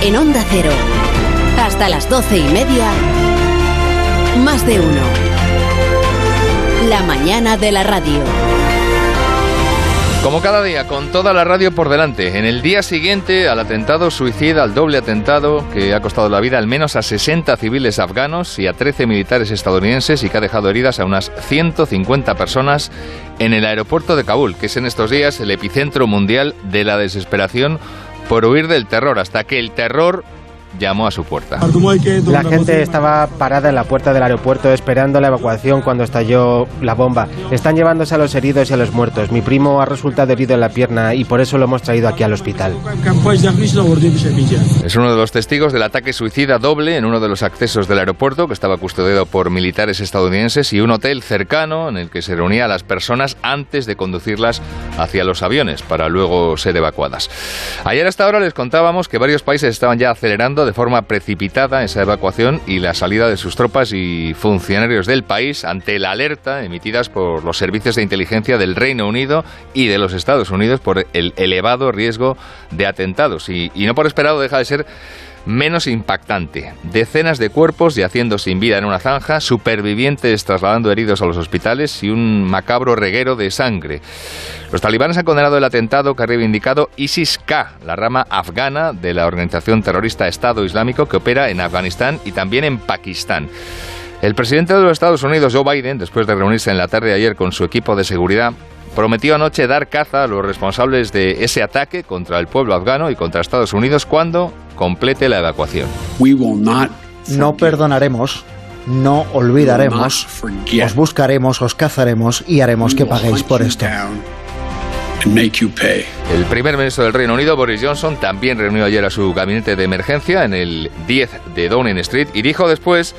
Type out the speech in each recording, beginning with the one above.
En Onda Cero. Hasta las 12:30. Más de uno. La mañana de la radio. Como cada día, con toda la radio por delante. En el día siguiente al atentado suicida, al doble atentado que ha costado la vida al menos a 60 civiles afganos y a 13 militares estadounidenses y que ha dejado heridas a unas 150 personas en el aeropuerto de Kabul, que es en estos días el epicentro mundial de la desesperación por huir del terror, hasta que el terror llamó a su puerta. La gente estaba parada en la puerta del aeropuerto esperando la evacuación cuando estalló la bomba. Están llevándose a los heridos y a los muertos. Mi primo ha resultado herido en la pierna y por eso lo hemos traído aquí al hospital. Es uno de los testigos del ataque suicida doble en uno de los accesos del aeropuerto, que estaba custodiado por militares estadounidenses, y un hotel cercano en el que se reunía a las personas antes de conducirlas hacia los aviones para luego ser evacuadas. Ayer hasta ahora les contábamos que varios países estaban ya acelerando de forma precipitada esa evacuación y la salida de sus tropas y funcionarios del país ante la alerta emitidas por los servicios de inteligencia del Reino Unido y de los Estados Unidos por el elevado riesgo de atentados. Y no por esperado deja de ser menos impactante. Decenas de cuerpos yaciendo sin vida en una zanja, supervivientes trasladando heridos a los hospitales y un macabro reguero de sangre. Los talibanes han condenado el atentado que ha reivindicado ISIS-K, la rama afgana de la organización terrorista Estado Islámico que opera en Afganistán y también en Pakistán. El presidente de los Estados Unidos, Joe Biden, después de reunirse en la tarde de ayer con su equipo de seguridad, prometió anoche dar caza a los responsables de ese ataque contra el pueblo afgano y contra Estados Unidos cuando complete la evacuación. No perdonaremos, no olvidaremos, os buscaremos, os cazaremos y haremos que paguéis por esto. El primer ministro del Reino Unido, Boris Johnson, también reunió ayer a su gabinete de emergencia en el 10 de Downing Street y dijo después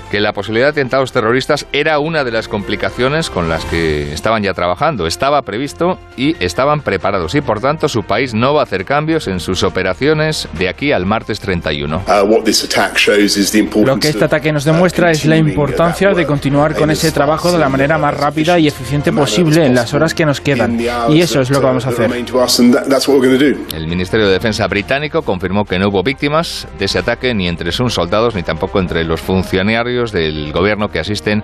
que la posibilidad de atentados terroristas era una de las complicaciones con las que estaban ya trabajando. Estaba previsto y estaban preparados y, por tanto, su país no va a hacer cambios en sus operaciones de aquí al martes 31. Lo que este ataque nos demuestra es la importancia de continuar con ese trabajo de la manera más rápida y eficiente posible en las horas que nos quedan. Y eso es lo que vamos a hacer. El Ministerio de Defensa británico confirmó que no hubo víctimas de ese ataque ni entre sus soldados ni tampoco entre los funcionarios del gobierno que asisten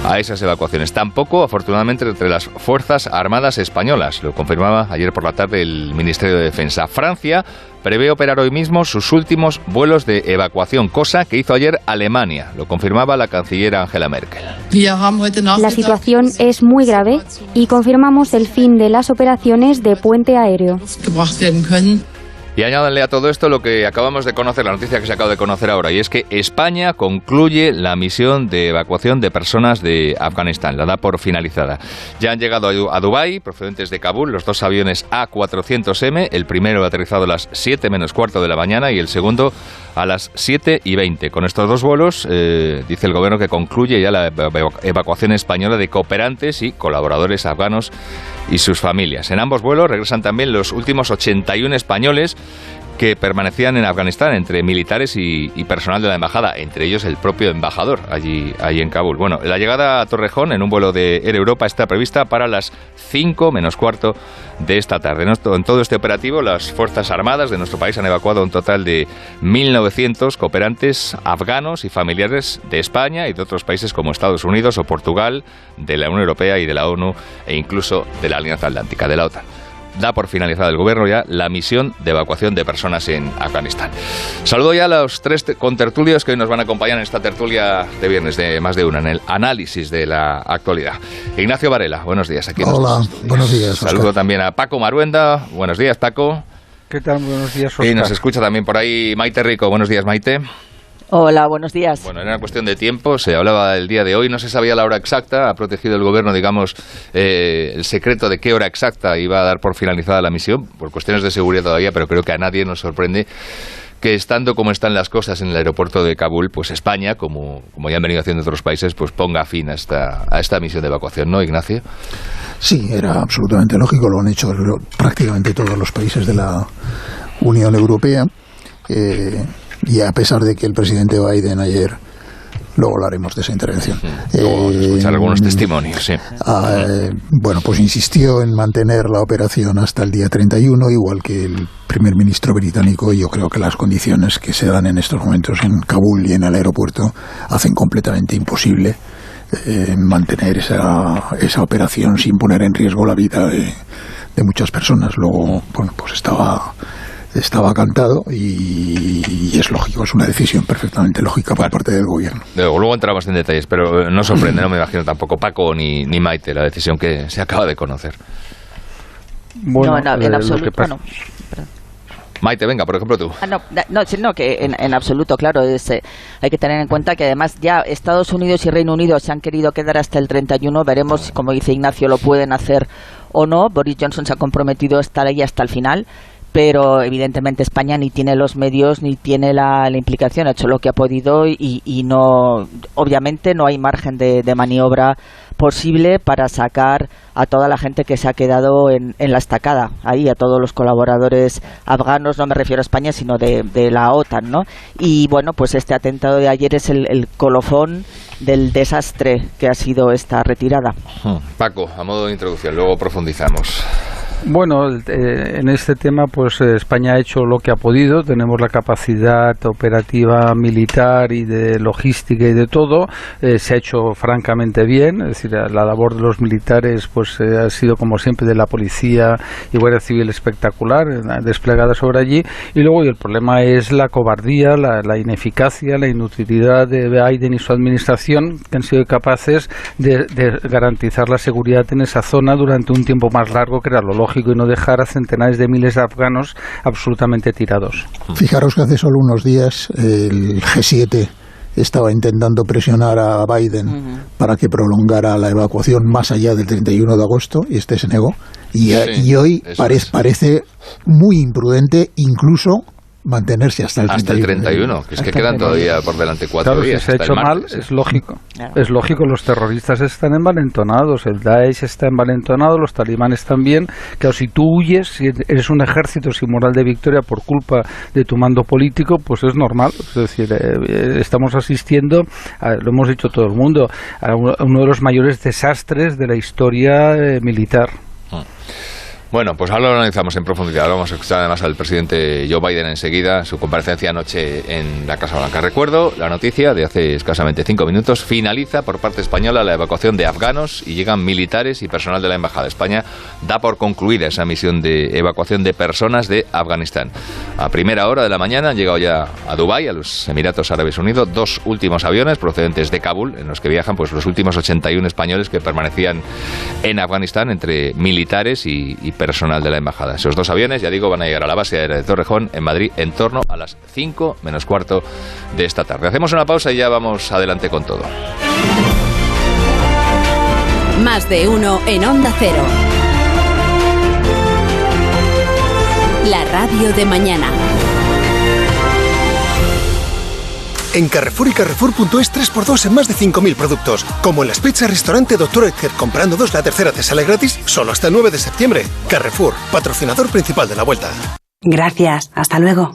a esas evacuaciones. Tampoco, afortunadamente, entre las Fuerzas Armadas españolas. Lo confirmaba ayer por la tarde el Ministerio de Defensa. Francia prevé operar hoy mismo sus últimos vuelos de evacuación, cosa que hizo ayer Alemania. Lo confirmaba la canciller Angela Merkel. La situación es muy grave y confirmamos el fin de las operaciones de puente aéreo. Y añádanle a todo esto lo que acabamos de conocer, la noticia que se acaba de conocer ahora, y es que España concluye la misión de evacuación de personas de Afganistán, la da por finalizada. Ya han llegado a Dubái, procedentes de Kabul, los dos aviones A400M, el primero ha aterrizado a las 7 menos cuarto de la mañana y el segundo a las 7:20. Con estos dos vuelos, dice el gobierno que concluye ya la evacuación española de cooperantes y colaboradores afganos y sus familias. En ambos vuelos regresan también los últimos 81 españoles que permanecían en Afganistán, entre militares y personal de la embajada, entre ellos el propio embajador allí en Kabul. Bueno, la llegada a Torrejón en un vuelo de Air Europa está prevista para las 5 menos cuarto de esta tarde. En todo este operativo, las Fuerzas Armadas de nuestro país han evacuado un total de 1.900 cooperantes afganos y familiares de España y de otros países como Estados Unidos o Portugal, de la Unión Europea y de la ONU e incluso de la Alianza Atlántica, de la OTAN. Da por finalizada el gobierno ya la misión de evacuación de personas en Afganistán. Saludo ya a los tres contertulios que hoy nos van a acompañar en esta tertulia de viernes de Más de Una, en el análisis de la actualidad. Ignacio Varela, buenos días. Hola, buenos días, Óscar. Saludo también a Paco Maruenda. Buenos días, Paco. ¿Qué tal? Buenos días, Óscar. Y nos escucha también por ahí Maite Rico. Buenos días, Maite. Hola, buenos días. Bueno, era una cuestión de tiempo, se hablaba del día de hoy, no se sabía la hora exacta, ha protegido el gobierno, digamos, el secreto de qué hora exacta iba a dar por finalizada la misión, por cuestiones de seguridad todavía, pero creo que a nadie nos sorprende que estando como están las cosas en el aeropuerto de Kabul, pues España, como ya han venido haciendo otros países, pues ponga fin a esta misión de evacuación, ¿no, Ignacio? Sí, era absolutamente lógico, lo han hecho prácticamente todos los países de la Unión Europea. Y a pesar de que el presidente Biden ayer Luego hablaremos de esa intervención. Luego escuchar algunos testimonios, sí. Bueno, pues insistió en mantener la operación hasta el día 31, igual que el primer ministro británico. Y yo creo que las condiciones que se dan en estos momentos en Kabul y en el aeropuerto hacen completamente imposible mantener esa operación sin poner en riesgo la vida de muchas personas. Luego, bueno, pues estaba cantado y es lógico, es una decisión perfectamente lógica por parte del gobierno. Luego entramos en detalles, pero no sorprende, no me imagino tampoco Paco ni Maite, la decisión que se acaba de conocer. Bueno, no, en absoluto, no. Maite, venga, por ejemplo tú. Que en absoluto, claro, hay que tener en cuenta que además ya Estados Unidos y Reino Unido se han querido quedar hasta el 31, veremos, como dice Ignacio, lo pueden hacer o no. Boris Johnson se ha comprometido a estar ahí hasta el final, pero evidentemente España ni tiene los medios ni tiene la implicación, ha hecho lo que ha podido y no, obviamente no hay margen de maniobra posible para sacar a toda la gente que se ha quedado en la estacada, ahí a todos los colaboradores afganos, no me refiero a España sino de la OTAN, ¿no? Y bueno, pues este atentado de ayer es el colofón del desastre que ha sido esta retirada. Paco, a modo de introducción, luego profundizamos. Bueno, en este tema pues España ha hecho lo que ha podido, tenemos la capacidad operativa militar y de logística y de todo, se ha hecho francamente bien, es decir, la labor de los militares pues ha sido como siempre de la policía y Guardia Civil espectacular, desplegada sobre allí, y luego el problema es la cobardía, la ineficacia, la inutilidad de Biden y su administración, que han sido capaces de garantizar la seguridad en esa zona durante un tiempo más largo, que era lo lógico, y no dejar a centenares de miles de afganos absolutamente tirados. Fijaros que hace solo unos días el G7 estaba intentando presionar a Biden para que prolongara la evacuación más allá del 31 de agosto y se negó. Y hoy parece muy imprudente incluso mantenerse hasta el 31. Que es que quedan todavía por delante 4 días. Si se ha hecho mal, es lógico. Es lógico, los terroristas están envalentonados, el Daesh está envalentonado, los talibanes también. Claro, si tú huyes, si eres un ejército sin moral de victoria por culpa de tu mando político, pues es normal. Es decir, estamos asistiendo, lo hemos dicho todo el mundo, a uno de los mayores desastres de la historia militar. Bueno, pues ahora lo analizamos en profundidad. Ahora vamos a escuchar además al presidente Joe Biden enseguida, su comparecencia anoche en la Casa Blanca. Recuerdo la noticia de hace escasamente 5 minutos. Finaliza por parte española la evacuación de afganos y llegan militares y personal de la Embajada. España da por concluida esa misión de evacuación de personas de Afganistán. A primera hora de la mañana han llegado ya a Dubái, a los Emiratos Árabes Unidos, 2 últimos aviones procedentes de Kabul, en los que viajan pues los últimos 81 españoles que permanecían en Afganistán, entre militares y personal de la embajada. Esos 2 aviones, ya digo, van a llegar a la base aérea de Torrejón, en Madrid, en torno a las 5 menos cuarto de esta tarde. Hacemos una pausa y ya vamos adelante con todo. Más de uno en Onda Cero. La radio de mañana. En Carrefour y Carrefour.es 3x2 en más de 5.000 productos. Como en las pizzas restaurante Dr. Edgar, comprando 2 la tercera te sale gratis, solo hasta el 9 de septiembre. Carrefour, patrocinador principal de la Vuelta. Gracias, hasta luego.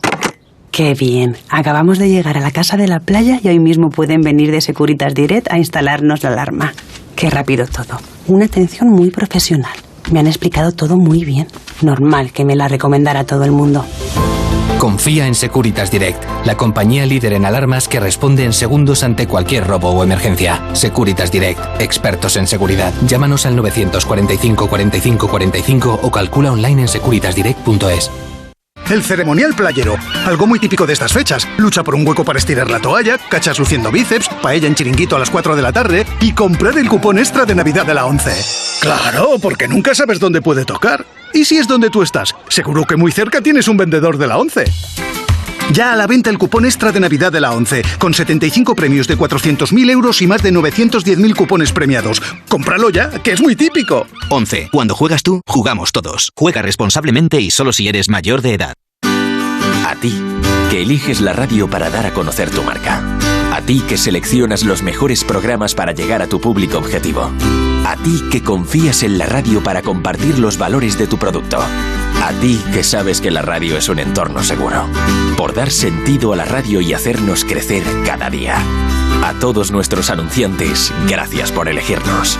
Qué bien, acabamos de llegar a la casa de la playa y hoy mismo pueden venir de Securitas Direct a instalarnos la alarma. Qué rápido todo, una atención muy profesional. Me han explicado todo muy bien. Normal que me la recomendara todo el mundo. Confía en Securitas Direct, la compañía líder en alarmas que responde en segundos ante cualquier robo o emergencia. Securitas Direct, expertos en seguridad. Llámanos al 945 45 45 o calcula online en securitasdirect.es. El ceremonial playero, algo muy típico de estas fechas. Lucha por un hueco para estirar la toalla, cachas luciendo bíceps, paella en chiringuito a las 4 de la tarde y comprar el cupón extra de Navidad de la ONCE. Claro, porque nunca sabes dónde puede tocar. ¿Y si es donde tú estás? Seguro que muy cerca tienes un vendedor de la ONCE. Ya a la venta el cupón extra de Navidad de la ONCE, con 75 premios de 400.000 euros y más de 910.000 cupones premiados. ¡Cómpralo ya, que es muy típico! ONCE. Cuando juegas tú, jugamos todos. Juega responsablemente y solo si eres mayor de edad. A ti, que eliges la radio para dar a conocer tu marca. A ti que seleccionas los mejores programas para llegar a tu público objetivo. A ti que confías en la radio para compartir los valores de tu producto. A ti que sabes que la radio es un entorno seguro. Por dar sentido a la radio y hacernos crecer cada día. A todos nuestros anunciantes, gracias por elegirnos.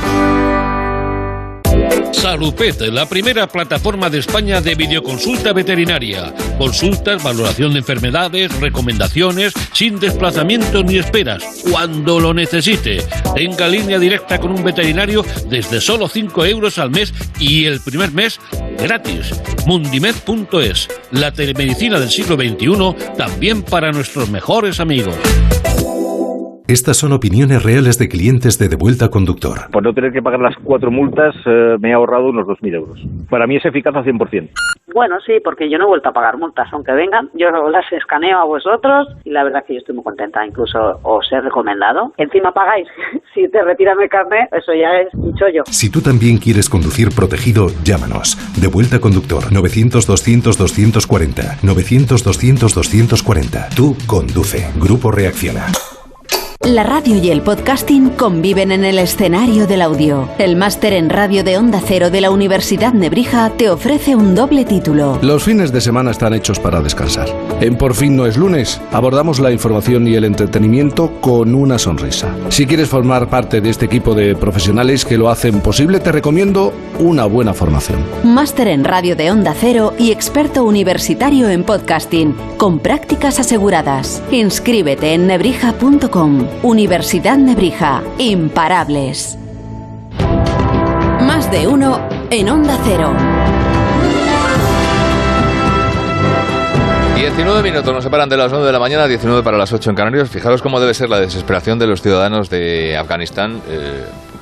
Salupet, la primera plataforma de España de videoconsulta veterinaria. Consultas, valoración de enfermedades, recomendaciones, sin desplazamientos ni esperas, cuando lo necesite. Tenga línea directa con un veterinario desde solo 5 euros al mes y el primer mes gratis. Mundimed.es, la telemedicina del siglo XXI, también para nuestros mejores amigos. Estas son opiniones reales de clientes de Devuelta Conductor. Por no tener que pagar las 4 multas, me he ahorrado unos 2.000 euros. Para mí es eficaz al 100%. Bueno, sí, porque yo no he vuelto a pagar multas, aunque vengan. Yo las escaneo a vosotros y la verdad que yo estoy muy contenta. Incluso os he recomendado. Encima pagáis. Si te retiran el carnet, eso ya es un chollo. Si tú también quieres conducir protegido, llámanos. Devuelta Conductor, 900-200-240. 900-200-240. Tú conduce. Grupo Reacciona. La radio y el podcasting conviven en el escenario del audio. El máster en radio de Onda Cero de la Universidad Nebrija te ofrece un doble título. Los fines de semana están hechos para descansar. En Por fin no es lunes, abordamos la información y el entretenimiento con una sonrisa. Si quieres formar parte de este equipo de profesionales que lo hacen posible, te recomiendo una buena formación. Máster en radio de Onda Cero y experto universitario en podcasting, con prácticas aseguradas. Inscríbete en nebrija.com. Universidad Nebrija. Imparables. Más de uno en Onda Cero. 19 minutos nos separan de las 9 de la mañana, 19 para las 8 en Canarias. Fijaros cómo debe ser la desesperación de los ciudadanos de Afganistán,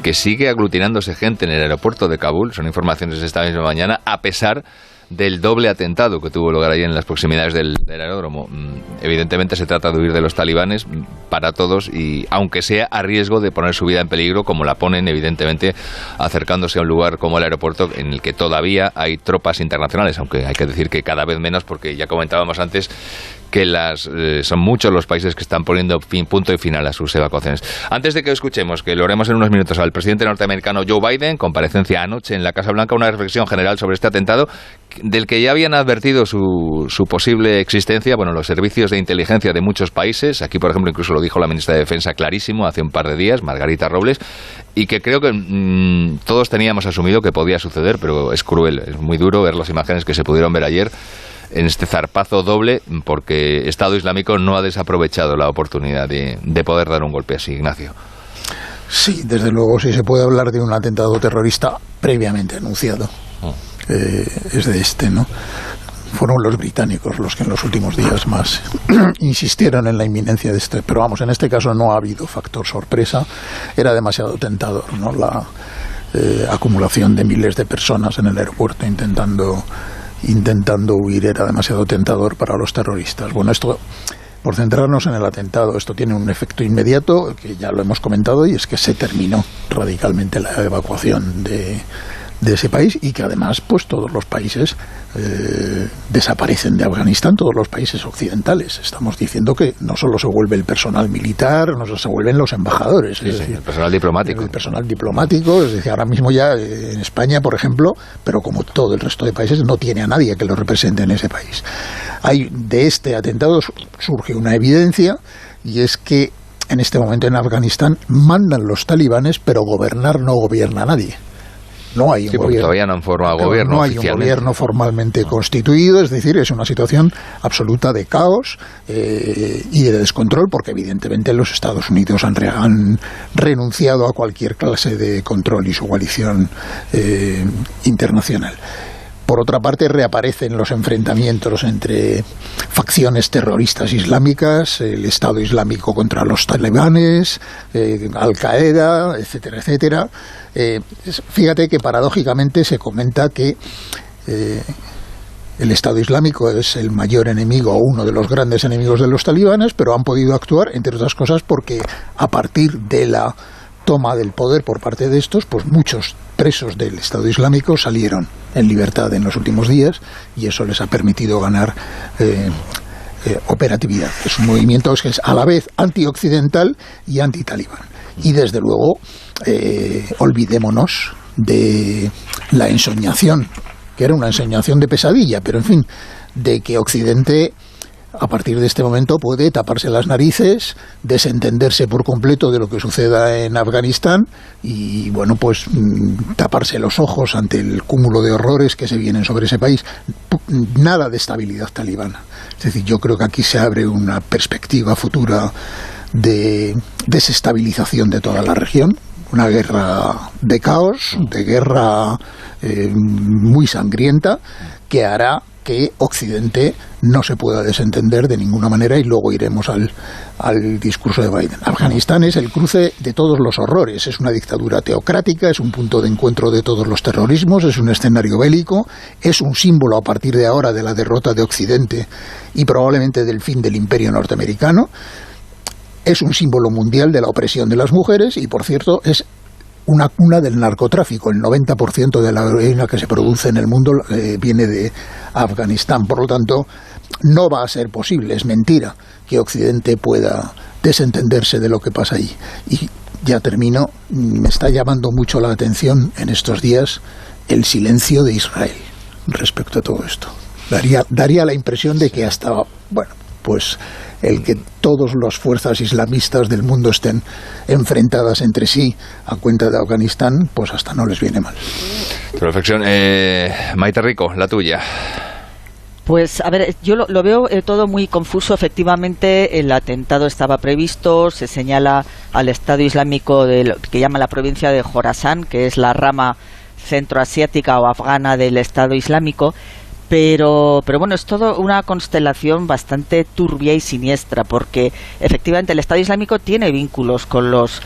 que sigue aglutinándose gente en el aeropuerto de Kabul. Son informaciones de esta misma mañana, a pesar del doble atentado que tuvo lugar allí en las proximidades del aeródromo. Evidentemente se trata de huir de los talibanes para todos, y aunque sea a riesgo de poner su vida en peligro, como la ponen evidentemente acercándose a un lugar como el aeropuerto, en el que todavía hay tropas internacionales, aunque hay que decir que cada vez menos, porque ya comentábamos antes que son muchos los países que están poniendo punto y final a sus evacuaciones. Antes de que escuchemos, que lo haremos en unos minutos, al presidente norteamericano Joe Biden, comparecencia anoche en la Casa Blanca, una reflexión general sobre este atentado, del que ya habían advertido su posible existencia, los servicios de inteligencia de muchos países. Aquí, por ejemplo, incluso lo dijo la ministra de Defensa clarísimo hace un par de días, Margarita Robles, y que creo que todos teníamos asumido que podía suceder, pero es cruel, es muy duro ver las imágenes que se pudieron ver ayer en este zarpazo doble, porque Estado Islámico no ha desaprovechado la oportunidad de poder dar un golpe así. Ignacio. Sí, desde luego sí se puede hablar de un atentado terrorista previamente anunciado. Es de este, ¿no? Fueron los británicos los que en los últimos días más insistieron en la inminencia de este. Pero vamos, en este caso no ha habido factor sorpresa. Era demasiado tentador, ¿no? La acumulación de miles de personas en el aeropuerto intentando huir era demasiado tentador para los terroristas. Bueno, esto, por centrarnos en el atentado, esto tiene un efecto inmediato, que ya lo hemos comentado, y es que se terminó radicalmente la evacuación de ese país, y que además pues todos los países desaparecen de Afganistán, todos los países occidentales. Estamos diciendo que no solo se vuelve el personal militar, no solo se vuelven los embajadores, sí, el personal diplomático. El personal diplomático, es decir, ahora mismo ya en España, por ejemplo, pero como todo el resto de países, no tiene a nadie que lo represente en ese país. De este atentado surge una evidencia, y es que en este momento en Afganistán mandan los talibanes, pero gobernar no gobierna nadie. No hay un gobierno. Todavía no han formado gobierno. No hay un gobierno formalmente constituido, es decir, es una situación absoluta de caos y de descontrol, porque evidentemente los Estados Unidos han renunciado a cualquier clase de control y su coalición internacional. Por otra parte, reaparecen los enfrentamientos entre facciones terroristas islámicas, el Estado Islámico contra los talibanes, Al-Qaeda, etcétera, etcétera. Fíjate que paradójicamente se comenta que el Estado Islámico es el mayor enemigo, o uno de los grandes enemigos de los talibanes, pero han podido actuar, entre otras cosas, porque a partir de la toma del poder por parte de estos, pues muchos presos del Estado Islámico salieron en libertad en los últimos días, y eso les ha permitido ganar operatividad. Es un movimiento que es a la vez antioccidental y antitalibán. Y desde luego olvidémonos de la ensoñación que era una ensoñación de pesadilla, pero en fin, de que Occidente a partir de este momento puede taparse las narices, desentenderse por completo de lo que suceda en Afganistán y, bueno, pues taparse los ojos ante el cúmulo de horrores que se vienen sobre ese país. Nada de estabilidad talibana. Es decir, yo creo que aquí se abre una perspectiva futura de desestabilización de toda la región, una guerra de caos, de guerra muy sangrienta, que hará que Occidente no se pueda desentender de ninguna manera, y luego iremos al discurso de Biden. Afganistán es el cruce de todos los horrores, es una dictadura teocrática, es un punto de encuentro de todos los terrorismos, es un escenario bélico, es un símbolo a partir de ahora de la derrota de Occidente y probablemente del fin del imperio norteamericano, es un símbolo mundial de la opresión de las mujeres y, por cierto, es una cuna del narcotráfico. El 90% de la heroína que se produce en el mundo viene de Afganistán. Por lo tanto, no va a ser posible, es mentira, que Occidente pueda desentenderse de lo que pasa allí. Y ya termino, me está llamando mucho la atención en estos días el silencio de Israel respecto a todo esto. Daría la impresión de que hasta, bueno, pues el que todas las fuerzas islamistas del mundo estén enfrentadas entre sí a cuenta de Afganistán, pues hasta no les viene mal. Tu reflexión, Maite Rico, la tuya. Pues, a ver, yo lo veo todo muy confuso. Efectivamente, el atentado estaba previsto, se señala al Estado Islámico de lo que llama la provincia de Jorasán, que es la rama centroasiática o afgana del Estado Islámico. Pero bueno, es todo una constelación bastante turbia y siniestra, porque efectivamente el Estado Islámico tiene vínculos con los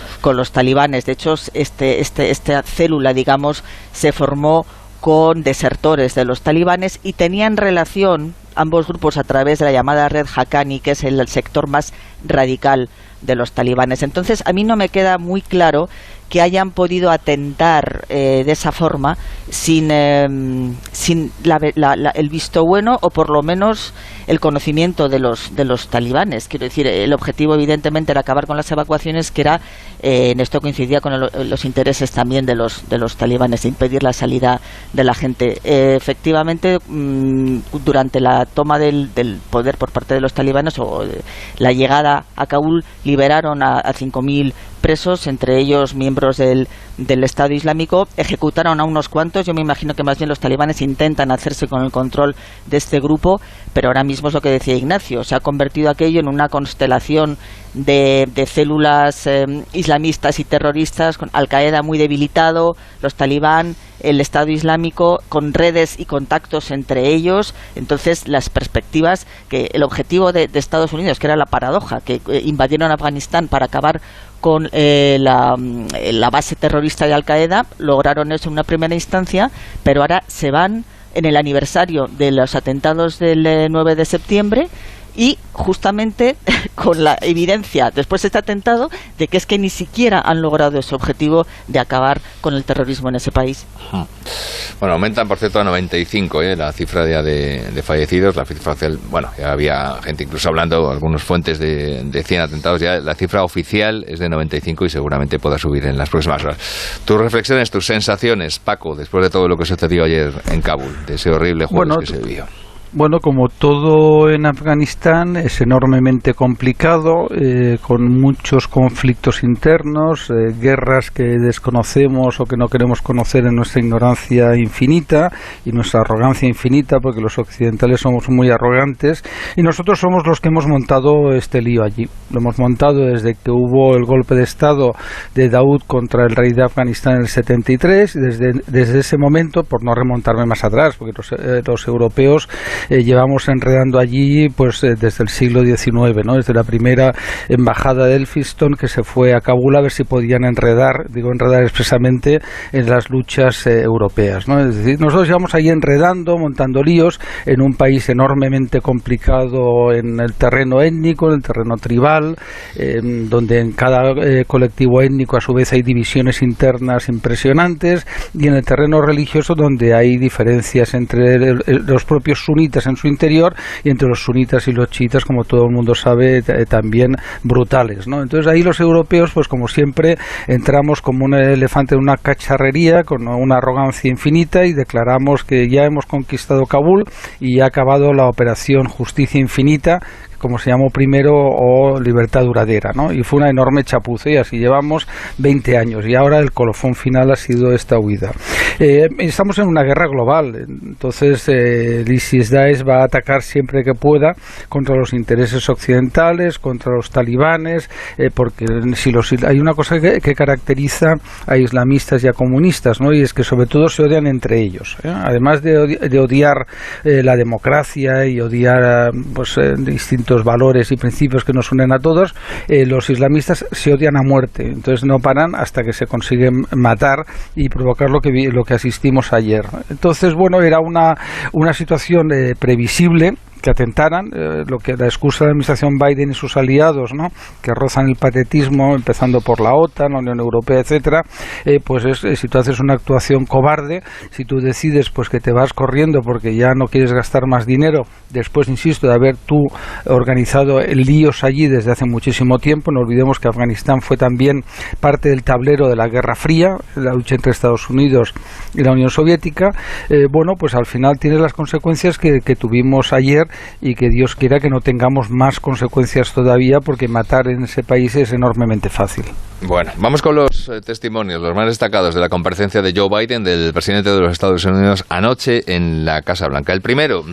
talibanes. De hecho, esta célula, digamos, se formó con desertores de los talibanes y tenían relación ambos grupos a través de la llamada red Haqqani, que es el sector más radical de los talibanes. Entonces, a mí no me queda muy claro que hayan podido atentar de esa forma sin el visto bueno, o por lo menos el conocimiento de los talibanes. Quiero decir, el objetivo evidentemente era acabar con las evacuaciones, que era, en esto coincidía con los intereses también de los talibanes, de impedir la salida de la gente. Efectivamente, durante la toma del poder por parte de los talibanes, o la llegada a Kabul, liberaron a 5.000 presos, entre ellos miembros del Estado Islámico. Ejecutaron a unos cuantos. Yo me imagino que más bien los talibanes intentan hacerse con el control de este grupo, pero ahora mismo es lo que decía Ignacio, se ha convertido aquello en una constelación de células islamistas y terroristas, con Al-Qaeda muy debilitado, los talibán, el Estado Islámico, con redes y contactos entre ellos. Entonces, las perspectivas, que el objetivo de Estados Unidos, que era la paradoja, que invadieron Afganistán para acabar con la base terrorista de Al-Qaeda, lograron eso en una primera instancia, pero ahora se van en el aniversario de los atentados del 9 de septiembre y justamente con la evidencia después de este atentado de que es que ni siquiera han logrado ese objetivo de acabar con el terrorismo en ese país. Bueno, aumentan por cierto a 95 la cifra de fallecidos. La cifra oficial, bueno, ya había gente incluso hablando, algunas fuentes de 100 atentados. Ya la cifra oficial es de 95 y seguramente pueda subir en las próximas horas. Tus reflexiones, tus sensaciones, Paco, después de todo lo que sucedió ayer en Kabul, de ese horrible jueves que se vivió. Bueno, como todo en Afganistán, es enormemente complicado, con muchos conflictos internos, guerras que desconocemos o que no queremos conocer en nuestra ignorancia infinita y nuestra arrogancia infinita, porque los occidentales somos muy arrogantes y nosotros somos los que hemos montado este lío allí. Lo hemos montado desde que hubo el golpe de Estado de Daoud contra el rey de Afganistán en el 73, desde ese momento, por no remontarme más atrás, porque los europeos llevamos enredando allí pues desde el siglo XIX, ¿no? Desde la primera embajada de Elphinstone, que se fue a Kabul a ver si podían enredar expresamente en las luchas europeas, ¿no? Es decir, nosotros llevamos ahí enredando, montando líos en un país enormemente complicado en el terreno étnico, en el terreno tribal, donde en cada colectivo étnico a su vez hay divisiones internas impresionantes, y en el terreno religioso donde hay diferencias entre los propios sunitas sunitas en su interior, y entre los sunitas y los chiitas, como todo el mundo sabe, también brutales, ¿no? Entonces ahí los europeos, pues como siempre, entramos como un elefante en una cacharrería, con una arrogancia infinita, y declaramos que ya hemos conquistado Kabul y ha acabado la operación Justicia Infinita, como se llamó primero, o Libertad Duradera, ¿no? Y fue una enorme chapuza, y así llevamos 20 años, y ahora el colofón final ha sido esta huida. Estamos en una guerra global, entonces el ISIS-Daesh va a atacar siempre que pueda contra los intereses occidentales, contra los talibanes, porque hay una cosa que caracteriza a islamistas y a comunistas, ¿no? Y es que sobre todo se odian entre ellos, ¿eh? Además de odiar la democracia y odiar distintos valores y principios que nos unen a todos, los islamistas se odian a muerte, entonces no paran hasta que se consiguen matar y provocar lo que asistimos ayer. Entonces, bueno, era una situación previsible, que atentaran, lo que la excusa de la administración Biden y sus aliados, ¿no?, que rozan el patetismo, empezando por la OTAN, la Unión Europea, etcétera, pues si tú haces una actuación cobarde, si tú decides pues que te vas corriendo porque ya no quieres gastar más dinero, después, insisto, de haber tú organizado líos allí desde hace muchísimo tiempo. No olvidemos que Afganistán fue también parte del tablero de la Guerra Fría, la lucha entre Estados Unidos y la Unión Soviética. Bueno, pues al final tiene las consecuencias que tuvimos ayer, y que Dios quiera que no tengamos más consecuencias todavía, porque matar en ese país es enormemente fácil. Bueno, vamos con los testimonios, los más destacados de la comparecencia de Joe Biden, del presidente de los Estados Unidos, anoche en la Casa Blanca. El primero,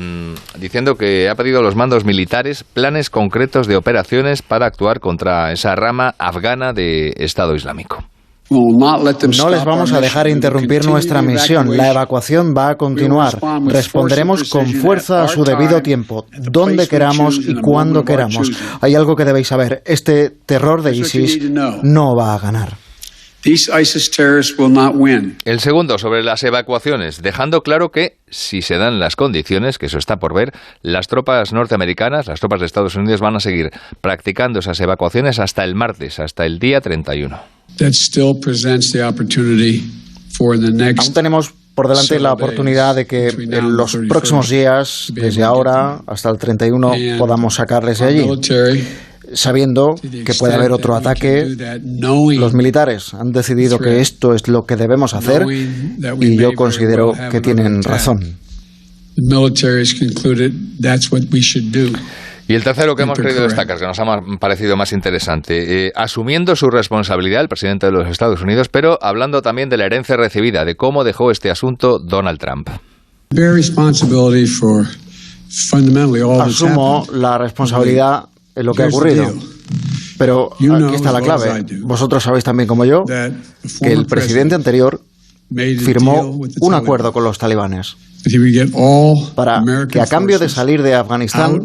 diciendo que ha pedido a los mandos militares planes concretos de operaciones para actuar contra esa rama afgana de Estado Islámico. No les vamos a dejar interrumpir nuestra misión. La evacuación va a continuar. Responderemos con fuerza a su debido tiempo, donde queramos y cuando queramos. Hay algo que debéis saber. Este terror de ISIS no va a ganar. El segundo, sobre las evacuaciones, dejando claro que, si se dan las condiciones, que eso está por ver, las tropas norteamericanas, las tropas de Estados Unidos, van a seguir practicando esas evacuaciones hasta el martes, hasta el día 31. Aún tenemos por delante la oportunidad de que en los próximos días, desde ahora hasta el 31, podamos sacarles de allí. Sabiendo que puede haber otro ataque, los militares han decidido que esto es lo que debemos hacer, y yo considero que tienen razón. Y el tercero que hemos querido destacar, que nos ha parecido más interesante, asumiendo su responsabilidad el presidente de los Estados Unidos, pero hablando también de la herencia recibida, de cómo dejó este asunto Donald Trump. Asumo la responsabilidad en lo que ha ocurrido. Pero aquí está la clave. Vosotros sabéis también como yo que el presidente anterior firmó un acuerdo con los talibanes para que, a cambio de salir de Afganistán,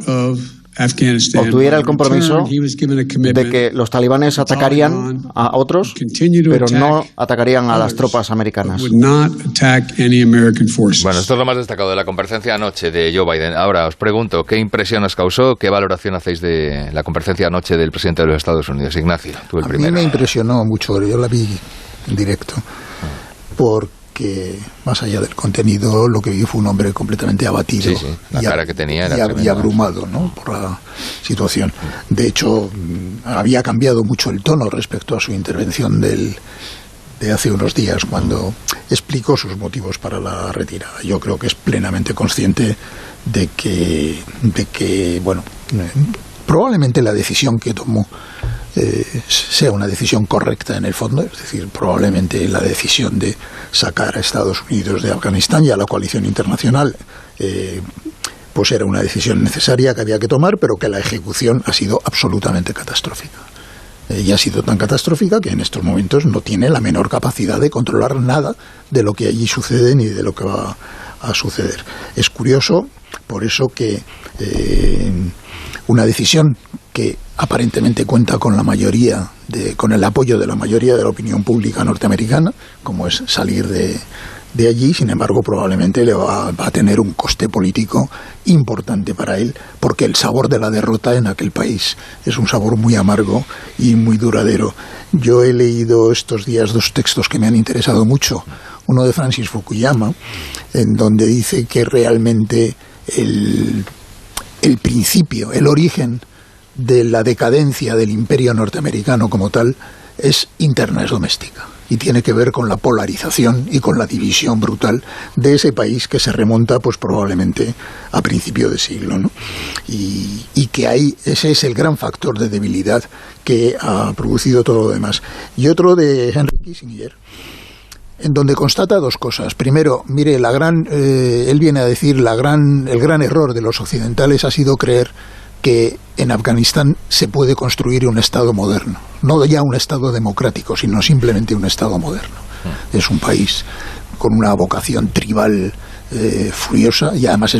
obtuviera el compromiso de que los talibanes atacarían a otros, pero no atacarían a las tropas americanas. Bueno, esto es lo más destacado de la comparecencia anoche de Joe Biden. Ahora os pregunto, ¿qué impresión os causó? ¿Qué valoración hacéis de la comparecencia anoche del presidente de los Estados Unidos? Ignacio, tú el primero. A mí me impresionó mucho, yo la vi en directo, porque más allá del contenido, lo que vi fue un hombre completamente abatido, la cara que tenía era y abrumado, ¿no?, por la situación. De hecho, había cambiado mucho el tono respecto a su intervención de hace unos días, cuando explicó sus motivos para la retirada. Yo creo que es plenamente consciente de que bueno, probablemente la decisión que tomó sea una decisión correcta en el fondo, es decir, probablemente la decisión de sacar a Estados Unidos de Afganistán y a la coalición internacional pues era una decisión necesaria que había que tomar, pero que la ejecución ha sido absolutamente catastrófica. Y ha sido tan catastrófica que en estos momentos no tiene la menor capacidad de controlar nada de lo que allí sucede ni de lo que va a suceder. Es curioso, por eso, que una decisión que aparentemente cuenta con con el apoyo de la mayoría de la opinión pública norteamericana, como es salir de allí, sin embargo, probablemente le va a tener un coste político importante para él, porque el sabor de la derrota en aquel país es un sabor muy amargo y muy duradero. Yo he leído estos días dos textos que me han interesado mucho. Uno de Francis Fukuyama, en donde dice que realmente el principio, el origen de la decadencia del imperio norteamericano como tal es interna, es doméstica, y tiene que ver con la polarización y con la división brutal de ese país que se remonta pues probablemente a principio de siglo, ¿no? Y que ahí ese es el gran factor de debilidad que ha producido todo lo demás. Y otro de Henry Kissinger, en donde constata dos cosas. Primero, mire, él viene a decir el gran error de los occidentales ha sido creer que en Afganistán se puede construir un Estado moderno, no ya un Estado democrático, sino simplemente un Estado moderno. Es un país con una vocación tribal furiosa, y además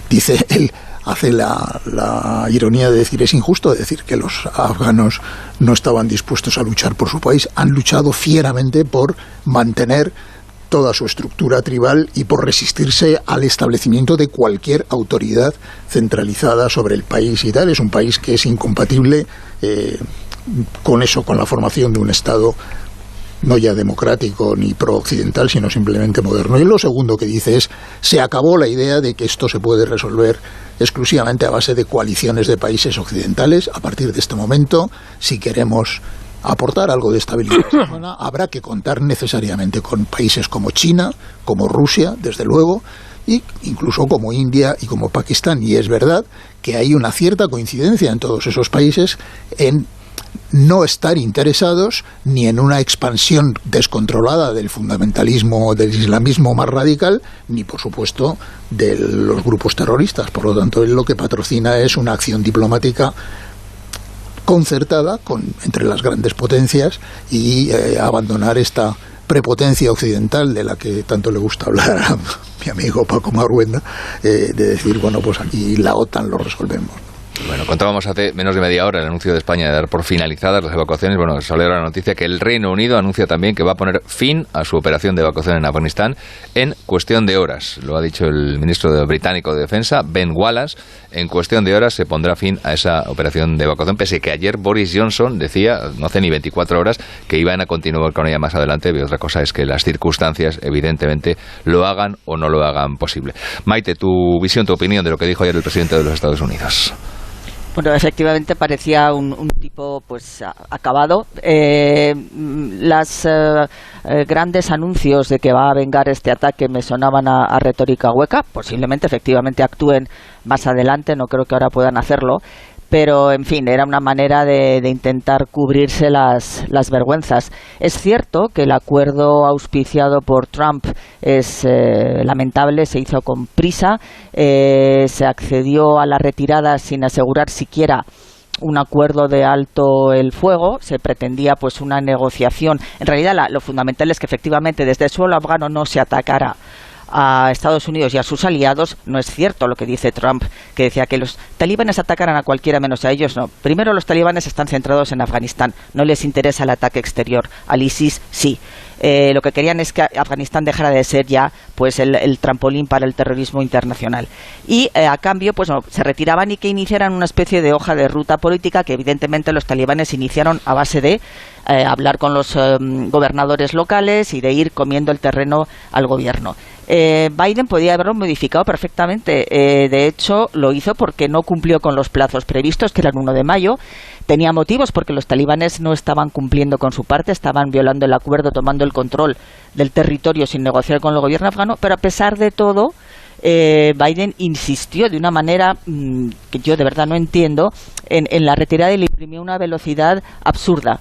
dice él, hace la ironía de decir, es injusto decir que los afganos no estaban dispuestos a luchar por su país, han luchado fieramente por mantener toda su estructura tribal y por resistirse al establecimiento de cualquier autoridad centralizada sobre el país y tal. Es un país que es incompatible con eso, con la formación de un Estado no ya democrático ni pro-occidental, sino simplemente moderno. Y lo segundo que dice es, se acabó la idea de que esto se puede resolver exclusivamente a base de coaliciones de países occidentales. A partir de este momento, si queremos aportar algo de estabilidad a esta zona, habrá que contar necesariamente con países como China, como Rusia, desde luego, y incluso como India y como Pakistán. Y es verdad que hay una cierta coincidencia en todos esos países en no estar interesados ni en una expansión descontrolada del fundamentalismo, del islamismo más radical, ni por supuesto de los grupos terroristas. Por lo tanto, él lo que patrocina es una acción diplomática concertada entre las grandes potencias y abandonar esta prepotencia occidental de la que tanto le gusta hablar a mi amigo Paco Maruenda, de decir, bueno, pues aquí la OTAN lo resolvemos. Bueno, contábamos hace menos de media hora el anuncio de España de dar por finalizadas las evacuaciones. Bueno, salió la noticia que el Reino Unido anuncia también que va a poner fin a su operación de evacuación en Afganistán en cuestión de horas. Lo ha dicho el ministro británico de Defensa, Ben Wallace. En cuestión de horas se pondrá fin a esa operación de evacuación, pese que ayer Boris Johnson decía, no hace ni 24 horas, que iban a continuar con ella más adelante. Y otra cosa es que las circunstancias, evidentemente, lo hagan o no lo hagan posible. Maite, tu visión, tu opinión de lo que dijo ayer el presidente de los Estados Unidos. Bueno, efectivamente parecía un tipo pues acabado. Los grandes anuncios de que va a vengar este ataque me sonaban a retórica hueca. Posiblemente, efectivamente, actúen más adelante. No creo que ahora puedan hacerlo. Pero, en fin, era una manera de intentar cubrirse las vergüenzas. Es cierto que el acuerdo auspiciado por Trump es lamentable, se hizo con prisa, se accedió a la retirada sin asegurar siquiera un acuerdo de alto el fuego, se pretendía pues una negociación. En realidad lo fundamental es que efectivamente desde el suelo afgano no se atacara a Estados Unidos y a sus aliados. No es cierto lo que dice Trump, que decía que los talibanes atacaran a cualquiera menos a ellos. No. Primero, los talibanes están centrados en Afganistán, no les interesa el ataque exterior. Al ISIS sí. Lo que querían es que Afganistán dejara de ser ya pues el trampolín para el terrorismo internacional. Y a cambio pues se retiraban y que iniciaran una especie de hoja de ruta política que evidentemente los talibanes iniciaron a base de hablar con los gobernadores locales y de ir comiendo el terreno al gobierno. Biden podía haberlo modificado perfectamente. De hecho, lo hizo porque no cumplió con los plazos previstos, que eran 1 de mayo. Tenía motivos porque los talibanes no estaban cumpliendo con su parte, estaban violando el acuerdo, tomando el control del territorio sin negociar con el gobierno afgano, pero a pesar de todo, Biden insistió de una manera que yo de verdad no entiendo en la retirada y le imprimió una velocidad absurda.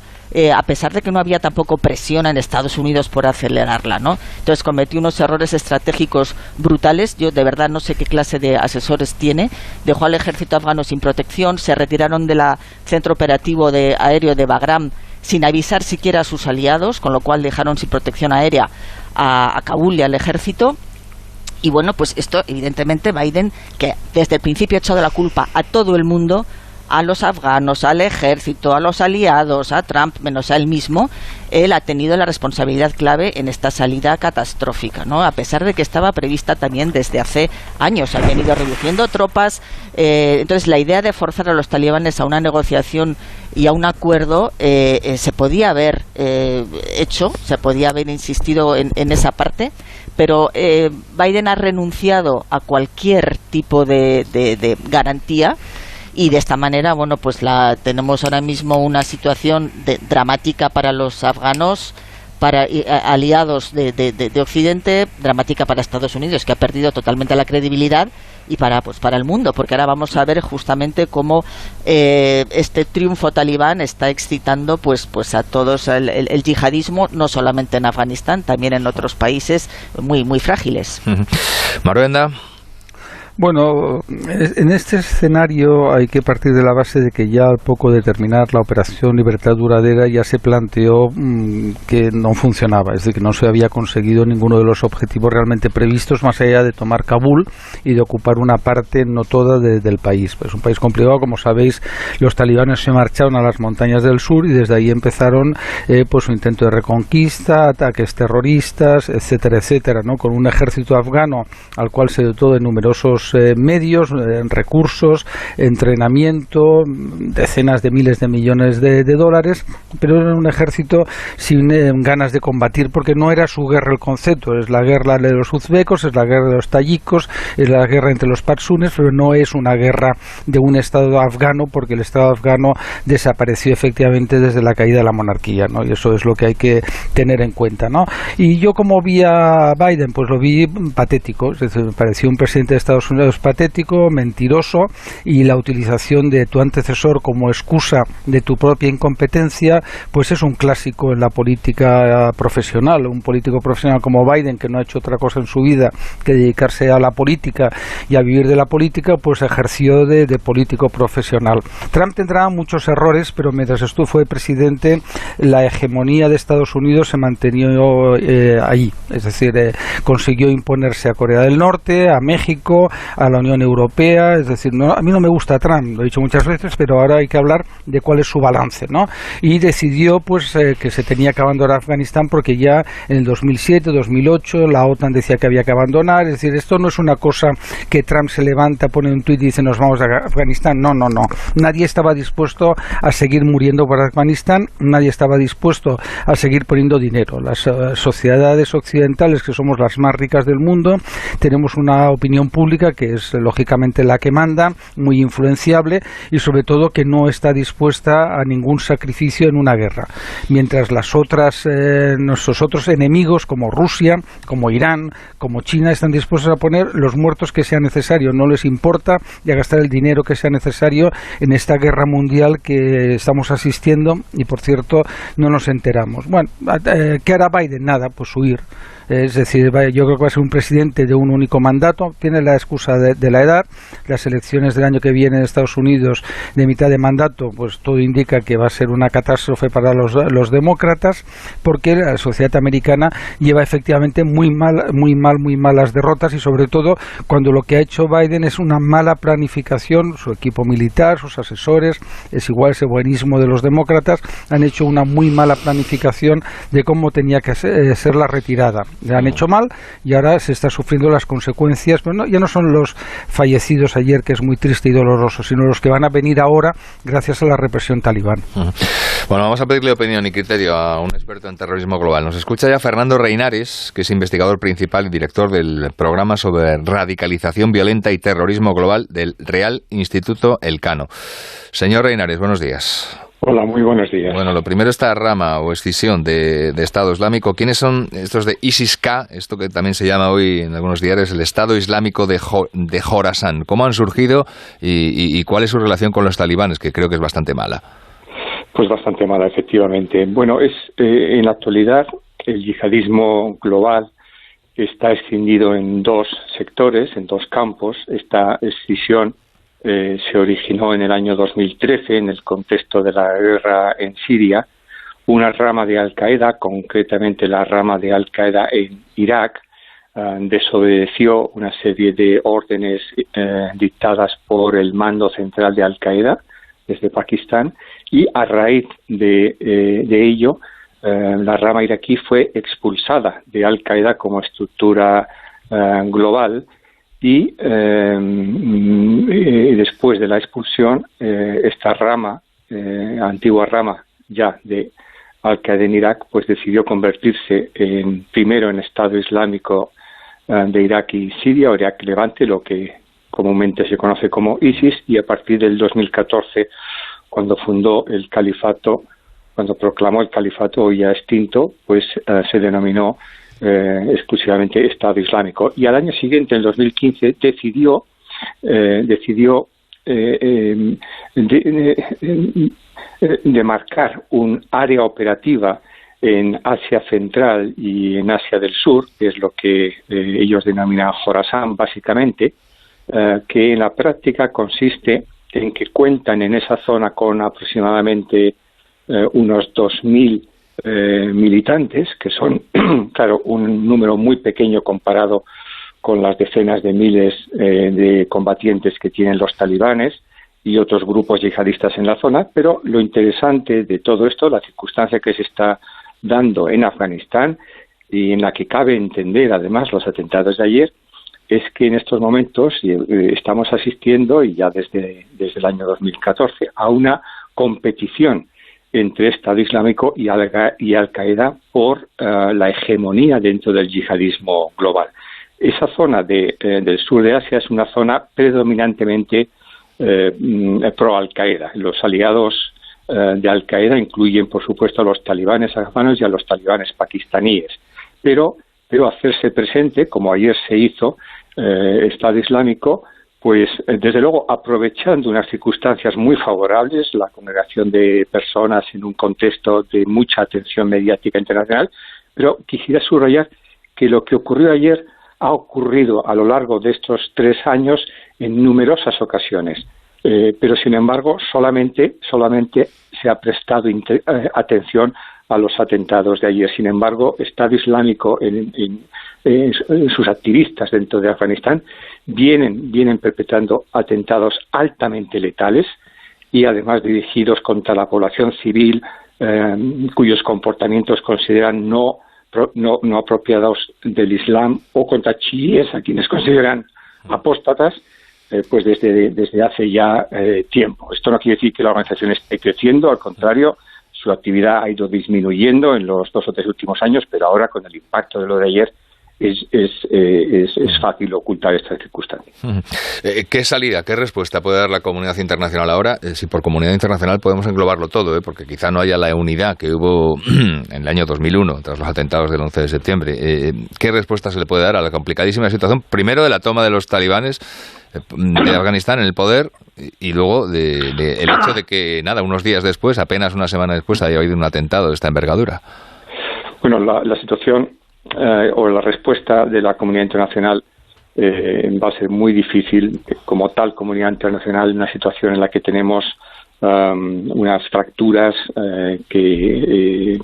A pesar de que no había tampoco presión en Estados Unidos por acelerarla, ¿no? Entonces cometió unos errores estratégicos brutales. Yo de verdad no sé qué clase de asesores tiene. Dejó al ejército afgano sin protección, se retiraron del centro operativo aéreo de Bagram sin avisar siquiera a sus aliados, con lo cual dejaron sin protección aérea a Kabul y al ejército. Y bueno, pues esto evidentemente Biden, que desde el principio ha echado la culpa a todo el mundo, a los afganos, al ejército, a los aliados, a Trump, menos a él mismo, él ha tenido la responsabilidad clave en esta salida catastrófica, ¿no? A pesar de que estaba prevista también desde hace años, habían ido reduciendo tropas, entonces la idea de forzar a los talibanes a una negociación y a un acuerdo se podía haber hecho, se podía haber insistido en esa parte, pero Biden ha renunciado a cualquier tipo de garantía. Y de esta manera, bueno, pues tenemos ahora mismo una situación dramática para los afganos, para aliados de Occidente, dramática para Estados Unidos, que ha perdido totalmente la credibilidad, y para el mundo, porque ahora vamos a ver justamente cómo este triunfo talibán está excitando pues a todos el yihadismo, no solamente en Afganistán, también en otros países muy muy frágiles. Maruenda. Bueno, en este escenario hay que partir de la base de que ya al poco de terminar la operación Libertad Duradera ya se planteó que no funcionaba, es decir, que no se había conseguido ninguno de los objetivos realmente previstos, más allá de tomar Kabul y de ocupar una parte, no toda, del país. Es un país complicado, como sabéis, los talibanes se marcharon a las montañas del sur y desde ahí empezaron pues su intento de reconquista, ataques terroristas, etcétera, etcétera, ¿no? Con un ejército afgano al cual se dotó de numerosos medios, recursos, entrenamiento, decenas de miles de millones de dólares, pero era un ejército sin ganas de combatir, porque no era su guerra el concepto, es la guerra de los uzbecos, es la guerra de los tayikos, es la guerra entre los pashtunes, pero no es una guerra de un Estado afgano, porque el Estado afgano desapareció efectivamente desde la caída de la monarquía, ¿no? Y eso es lo que hay que tener en cuenta, ¿no? Y yo, como vi a Biden, pues lo vi patético, es decir, me pareció un presidente de Estados Unidos patético, mentiroso, y la utilización de tu antecesor como excusa de tu propia incompetencia, pues es un clásico en la política profesional. Un político profesional como Biden, que no ha hecho otra cosa en su vida que dedicarse a la política y a vivir de la política, pues ejerció de político profesional. Trump tendrá muchos errores, pero mientras estuvo fue presidente, la hegemonía de Estados Unidos se mantenió ahí, es decir, consiguió imponerse a Corea del Norte, a México, a la Unión Europea, es decir, a mí no me gusta Trump, lo he dicho muchas veces, pero ahora hay que hablar de cuál es su balance, ¿no? Y decidió pues que se tenía que abandonar Afganistán, porque ya en el 2007, 2008 la OTAN decía que había que abandonar, es decir, esto no es una cosa que Trump se levanta, pone un tuit y dice nos vamos a Afganistán, no, nadie estaba dispuesto a seguir muriendo por Afganistán, nadie estaba dispuesto a seguir poniendo dinero. Las sociedades occidentales, que somos las más ricas del mundo, tenemos una opinión pública que es lógicamente la que manda, muy influenciable, y sobre todo que no está dispuesta a ningún sacrificio en una guerra, mientras nuestros otros enemigos como Rusia, como Irán, como China, están dispuestos a poner los muertos que sea necesario, no les importa, y a gastar el dinero que sea necesario en esta guerra mundial que estamos asistiendo, y por cierto no nos enteramos. Bueno, ¿qué hará Biden? Nada, pues huir. Es decir, yo creo que va a ser un presidente de un único mandato, tiene la excusa de la edad, las elecciones del año que viene en Estados Unidos de mitad de mandato, pues todo indica que va a ser una catástrofe para los demócratas, porque la sociedad americana lleva efectivamente muy malas derrotas, y sobre todo cuando lo que ha hecho Biden es una mala planificación, su equipo militar, sus asesores, es igual ese buenismo de los demócratas, han hecho una muy mala planificación de cómo tenía que ser la retirada. Le han hecho mal y ahora se está sufriendo las consecuencias, pero ya no son los fallecidos ayer, que es muy triste y doloroso, sino los que van a venir ahora gracias a la represión talibán. Bueno, vamos a pedirle opinión y criterio a un experto en terrorismo global. Nos escucha ya Fernando Reinares, que es investigador principal y director del programa sobre radicalización violenta y terrorismo global del Real Instituto Elcano. Señor Reinares, buenos días. Hola, muy buenos días. Bueno, lo primero, esta rama o escisión de Estado Islámico. ¿Quiénes son estos de ISIS-K? Esto que también se llama hoy en algunos diarios el Estado Islámico de Jorasán. ¿Cómo han surgido y cuál es su relación con los talibanes? Que creo que es bastante mala. Pues bastante mala, efectivamente. Bueno, en la actualidad el yihadismo global está escindido en dos sectores, en dos campos. Esta escisión se originó en el año 2013 en el contexto de la guerra en Siria. Una rama de Al-Qaeda, concretamente la rama de Al-Qaeda en Irak, desobedeció una serie de órdenes dictadas por el mando central de Al-Qaeda, desde Pakistán, y a raíz de ello la rama iraquí fue expulsada de Al-Qaeda como estructura global, y después de la expulsión esta rama, antigua rama ya de Al-Qaeda en Irak, pues decidió convertirse primero en Estado Islámico de Irak y Siria, o Irak Levante, lo que comúnmente se conoce como ISIS, y a partir del 2014, cuando fundó el califato, cuando proclamó el califato hoy ya extinto, pues se denominó exclusivamente Estado Islámico. Y al año siguiente, en 2015, decidió demarcar un área operativa en Asia Central y en Asia del Sur, que es lo que ellos denominan Jorasán, básicamente, que en la práctica consiste en que cuentan en esa zona con aproximadamente unos 2.000 militantes, que son, claro, un número muy pequeño comparado con las decenas de miles de combatientes que tienen los talibanes y otros grupos yihadistas en la zona. Pero lo interesante de todo esto, la circunstancia que se está dando en Afganistán, y en la que cabe entender además los atentados de ayer, es que en estos momentos estamos asistiendo, y ya desde el año 2014, a una competición entre Estado Islámico y Al-Qaeda por la hegemonía dentro del yihadismo global. Esa zona del sur de Asia es una zona predominantemente pro Al-Qaeda. Los aliados de Al-Qaeda incluyen, por supuesto, a los talibanes afganos y a los talibanes pakistaníes. Pero hacerse presente, como ayer se hizo, Estado Islámico, pues desde luego aprovechando unas circunstancias muy favorables, la congregación de personas en un contexto de mucha atención mediática internacional. Pero quisiera subrayar que lo que ocurrió ayer ha ocurrido a lo largo de estos 3 años en numerosas ocasiones, pero sin embargo solamente se ha prestado atención a los atentados de ayer. Sin embargo, Estado Islámico en sus activistas dentro de Afganistán vienen perpetrando atentados altamente letales, y además dirigidos contra la población civil, cuyos comportamientos consideran no apropiados del Islam, o contra chiíes, a quienes consideran apóstatas, pues desde hace ya tiempo. Esto no quiere decir que la organización esté creciendo, al contrario, su actividad ha ido disminuyendo en los 2 o 3 últimos años, pero ahora, con el impacto de lo de ayer, es fácil ocultar estas circunstancias. ¿Qué salida, qué respuesta puede dar la comunidad internacional ahora? Si por comunidad internacional podemos englobarlo todo, porque quizá no haya la unidad que hubo en el año 2001 tras los atentados del 11 de septiembre. ¿Qué respuesta se le puede dar a la complicadísima situación, primero de la toma de los talibanes de Afganistán en el poder, y luego el hecho de que, unos días después, apenas una semana después, haya habido un atentado de esta envergadura? Bueno, la situación o la respuesta de la comunidad internacional va a ser muy difícil. Como tal comunidad internacional, en una situación en la que tenemos unas fracturas que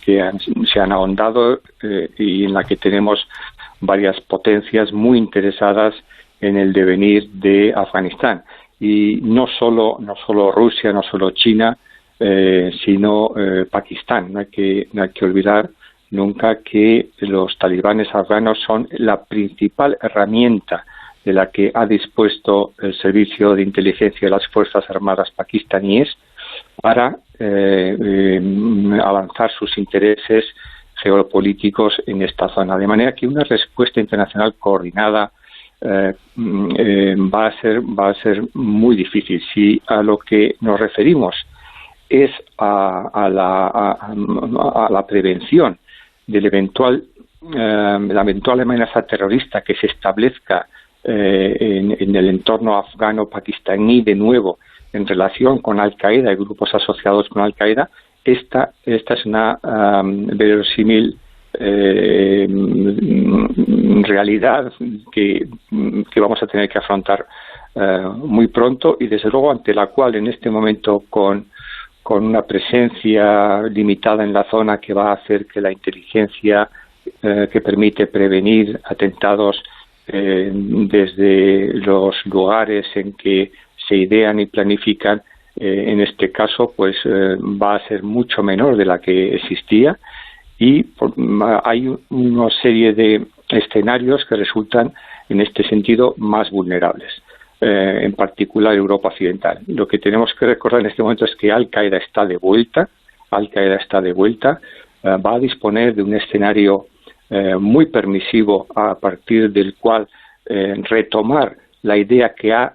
se han ahondado, y en la que tenemos varias potencias muy interesadas en el devenir de Afganistán. Y no solo Rusia, no solo China, sino Pakistán. No hay que olvidar nunca que los talibanes afganos son la principal herramienta de la que ha dispuesto el servicio de inteligencia de las Fuerzas Armadas pakistaníes para avanzar sus intereses geopolíticos en esta zona. De manera que una respuesta internacional coordinada va a ser muy difícil. Si a lo que nos referimos es a la prevención de la eventual amenaza terrorista que se establezca en el entorno afgano-pakistaní, de nuevo en relación con Al-Qaeda y grupos asociados con Al-Qaeda, esta es una verosímil realidad que vamos a tener que afrontar muy pronto, y desde luego ante la cual en este momento, con una presencia limitada en la zona que va a hacer que la inteligencia que permite prevenir atentados desde los lugares en que se idean y planifican en este caso pues va a ser mucho menor de la que existía, y hay una serie de escenarios que resultan en este sentido más vulnerables, en particular Europa Occidental. Lo que tenemos que recordar en este momento es que Al-Qaeda está de vuelta, va a disponer de un escenario muy permisivo, a partir del cual retomar la idea que ha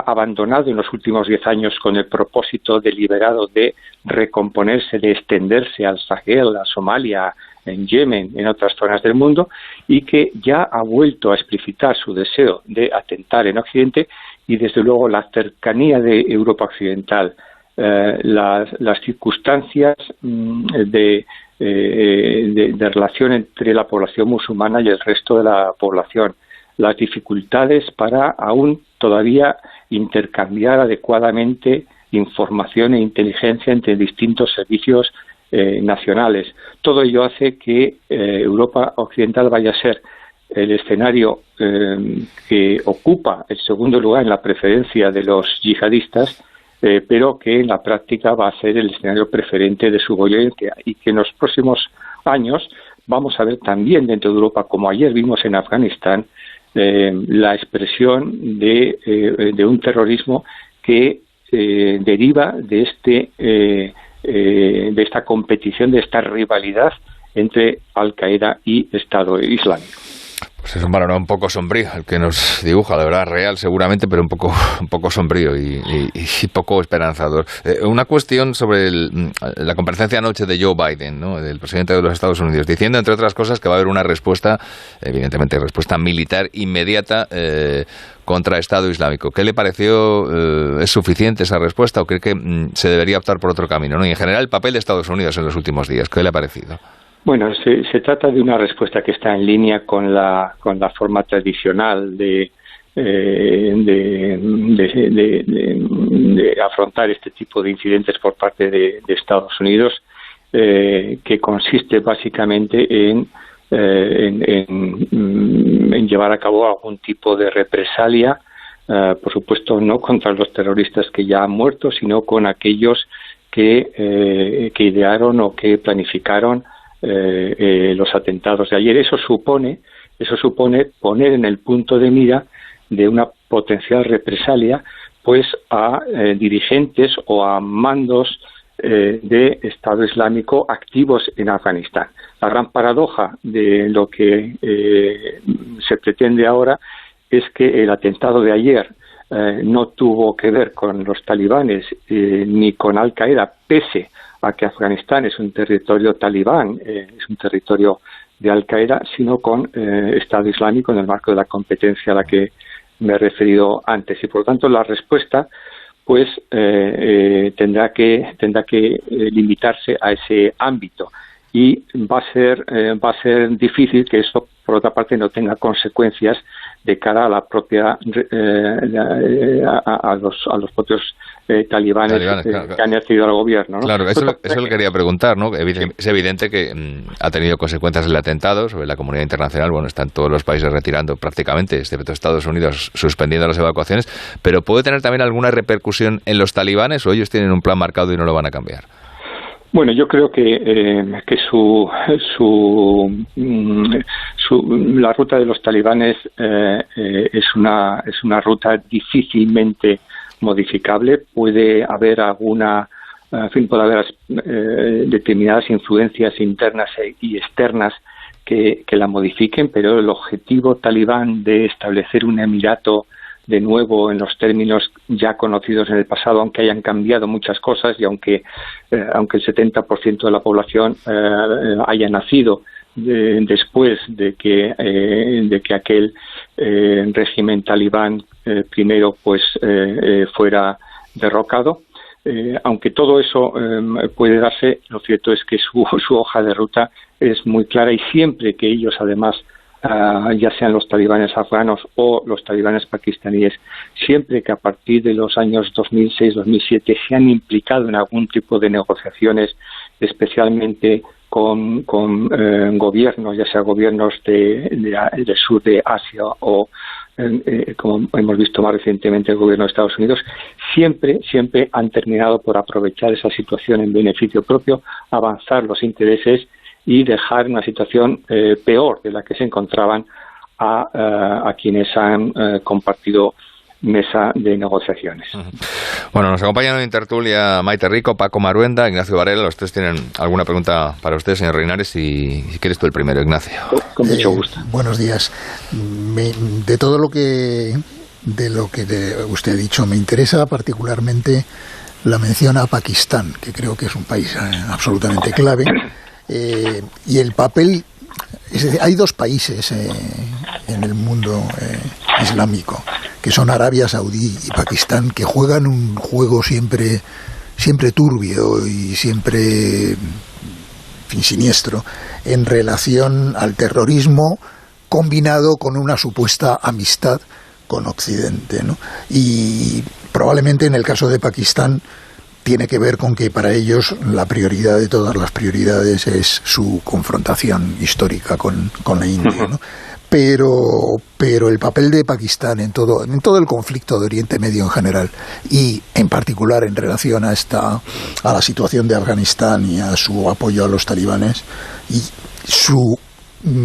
abandonado en los últimos 10 años con el propósito deliberado de recomponerse, de extenderse al Sahel, a Somalia, en Yemen, en otras zonas del mundo, y que ya ha vuelto a explicitar su deseo de atentar en Occidente, y desde luego la cercanía de Europa Occidental, las circunstancias de relación entre la población musulmana y el resto de la población, las dificultades para aún todavía intercambiar adecuadamente información e inteligencia entre distintos servicios nacionales. Todo ello hace que Europa Occidental vaya a ser el escenario que ocupa el segundo lugar en la preferencia de los yihadistas, pero que en la práctica va a ser el escenario preferente de su violencia, y que en los próximos años vamos a ver también dentro de Europa, como ayer vimos en Afganistán, la expresión de un terrorismo que deriva de esta competición, de esta rivalidad entre Al-Qaeda y Estado Islámico. Pues es un panorama un poco sombrío el que nos dibuja, la verdad, real seguramente, pero un poco sombrío y poco esperanzador. Una cuestión sobre la comparecencia anoche de Joe Biden, ¿no?, del presidente de los Estados Unidos, diciendo, entre otras cosas, que va a haber una respuesta, evidentemente respuesta militar inmediata contra Estado Islámico. ¿Qué le pareció? ¿Es suficiente esa respuesta o cree que se debería optar por otro camino, ¿no? Y en general el papel de Estados Unidos en los últimos días, ¿qué le ha parecido? Bueno, se trata de una respuesta que está en línea con la forma tradicional de afrontar este tipo de incidentes por parte de Estados Unidos, que consiste básicamente en llevar a cabo algún tipo de represalia, por supuesto no contra los terroristas que ya han muerto, sino con aquellos que idearon o que planificaron los atentados de ayer. Eso supone poner en el punto de mira de una potencial represalia pues a dirigentes o a mandos de Estado Islámico activos en Afganistán. La gran paradoja de lo que se pretende ahora es que el atentado de ayer no tuvo que ver con los talibanes ni con Al-Qaeda, pese a que Afganistán es un territorio talibán, es un territorio de Al-Qaeda, sino con Estado Islámico en el marco de la competencia a la que me he referido antes. Y por lo tanto la respuesta pues tendrá que limitarse a ese ámbito, y va a ser difícil que eso, por otra parte, no tenga consecuencias de cara a la propia a los propios talibanes claro, que han accedido al gobierno, ¿no? Claro, eso le quería preguntar, ¿no? Es evidente que ha tenido consecuencias el atentado sobre la comunidad internacional. Bueno, están todos los países retirando prácticamente, excepto Estados Unidos, suspendiendo las evacuaciones, pero ¿puede tener también alguna repercusión en los talibanes o ellos tienen un plan marcado y no lo van a cambiar? Bueno, yo creo que la ruta de los talibanes es una ruta difícilmente modificable. Puede haber determinadas influencias internas y externas que la modifiquen, pero el objetivo talibán de establecer un emirato de nuevo en los términos ya conocidos en el pasado, aunque hayan cambiado muchas cosas y aunque el 70% de la población haya nacido después de que aquel régimen talibán primero pues fuera derrocado, aunque todo eso puede darse, lo cierto es que su hoja de ruta es muy clara, y siempre que ellos además ya sean los talibanes afganos o los talibanes pakistaníes, siempre que a partir de los años 2006-2007 se han implicado en algún tipo de negociaciones, especialmente con gobiernos, ya sea gobiernos del sur de Asia o como hemos visto más recientemente el gobierno de Estados Unidos, siempre han terminado por aprovechar esa situación en beneficio propio, avanzar los intereses y dejar una situación peor de la que se encontraban a quienes han compartido mesa de negociaciones. Bueno, nos acompañan en tertulia Maite Rico, Paco Maruenda, Ignacio Varela. Los tres tienen alguna pregunta para usted, señor Reinares, y si quieres tú el primero, Ignacio. Con mucho gusto. Buenos días. De todo lo que usted ha dicho, me interesa particularmente la mención a Pakistán, que creo que es un país absolutamente clave, y el papel. Es decir, hay dos países en el mundo islámico, que son Arabia Saudí y Pakistán, que juegan un juego siempre turbio y siempre siniestro en relación al terrorismo, combinado con una supuesta amistad con Occidente, ¿no? Y probablemente en el caso de Pakistán tiene que ver con que para ellos la prioridad de todas las prioridades es su confrontación histórica con la India, ¿no? Pero el papel de Pakistán en todo el conflicto de Oriente Medio en general, y en particular en relación a la situación de Afganistán y a su apoyo a los talibanes y su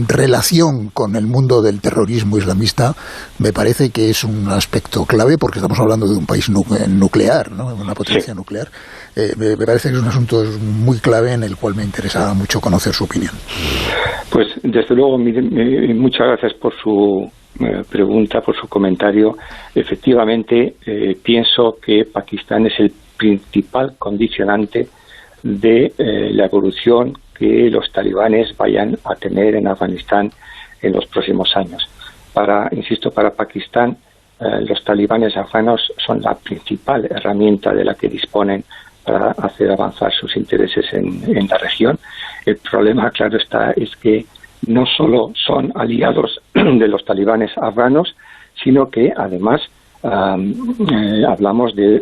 relación con el mundo del terrorismo islamista, me parece que es un aspecto clave, porque estamos hablando de un país nuclear, ¿no? Una potencia nuclear. Me parece que es un asunto muy clave en el cual me interesaba mucho conocer su opinión. Pues desde luego, muchas gracias por su pregunta, por su comentario. Efectivamente, pienso que Pakistán es el principal condicionante de la evolución que los talibanes vayan a tener en Afganistán en los próximos años. Para Pakistán, los talibanes afganos son la principal herramienta de la que disponen para hacer avanzar sus intereses en la región. El problema, claro está, es que no solo son aliados de los talibanes afganos, sino que además hablamos de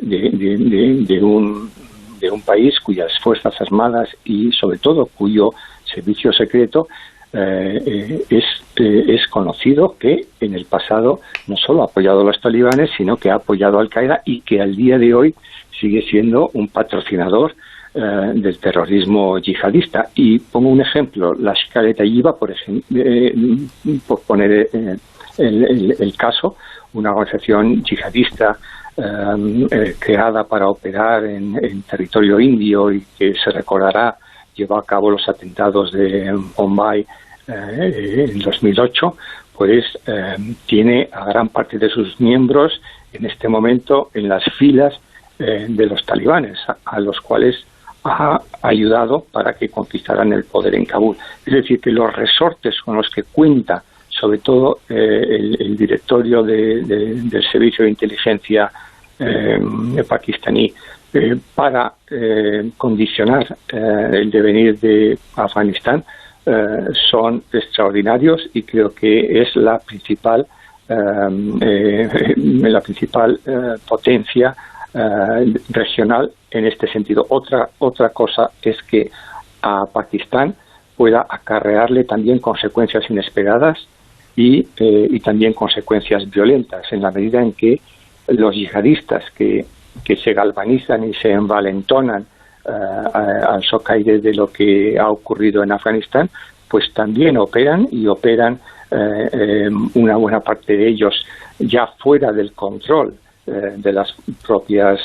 un país cuyas fuerzas armadas y sobre todo cuyo servicio secreto es conocido que en el pasado no solo ha apoyado a los talibanes, sino que ha apoyado a Al-Qaeda y que al día de hoy sigue siendo un patrocinador del terrorismo yihadista. Y pongo un ejemplo, la Lashkar-e-Taiba, por poner el caso, una organización yihadista creada para operar en territorio indio y que se recordará llevó a cabo los atentados de Bombay en 2008, pues tiene a gran parte de sus miembros en este momento en las filas de los talibanes, a los cuales ha ayudado para que conquistaran el poder en Kabul. Es decir, que los resortes con los que cuenta sobre todo el directorio del Servicio de Inteligencia pakistaní para condicionar el devenir de Afganistán son extraordinarios, y creo que es la principal potencia regional en este sentido. Otra cosa es que a Pakistán pueda acarrearle también consecuencias inesperadas y también consecuencias violentas, en la medida en que los yihadistas que se galvanizan y se envalentonan al socaire de lo que ha ocurrido en Afganistán, pues también operan una buena parte de ellos ya fuera del control de las propias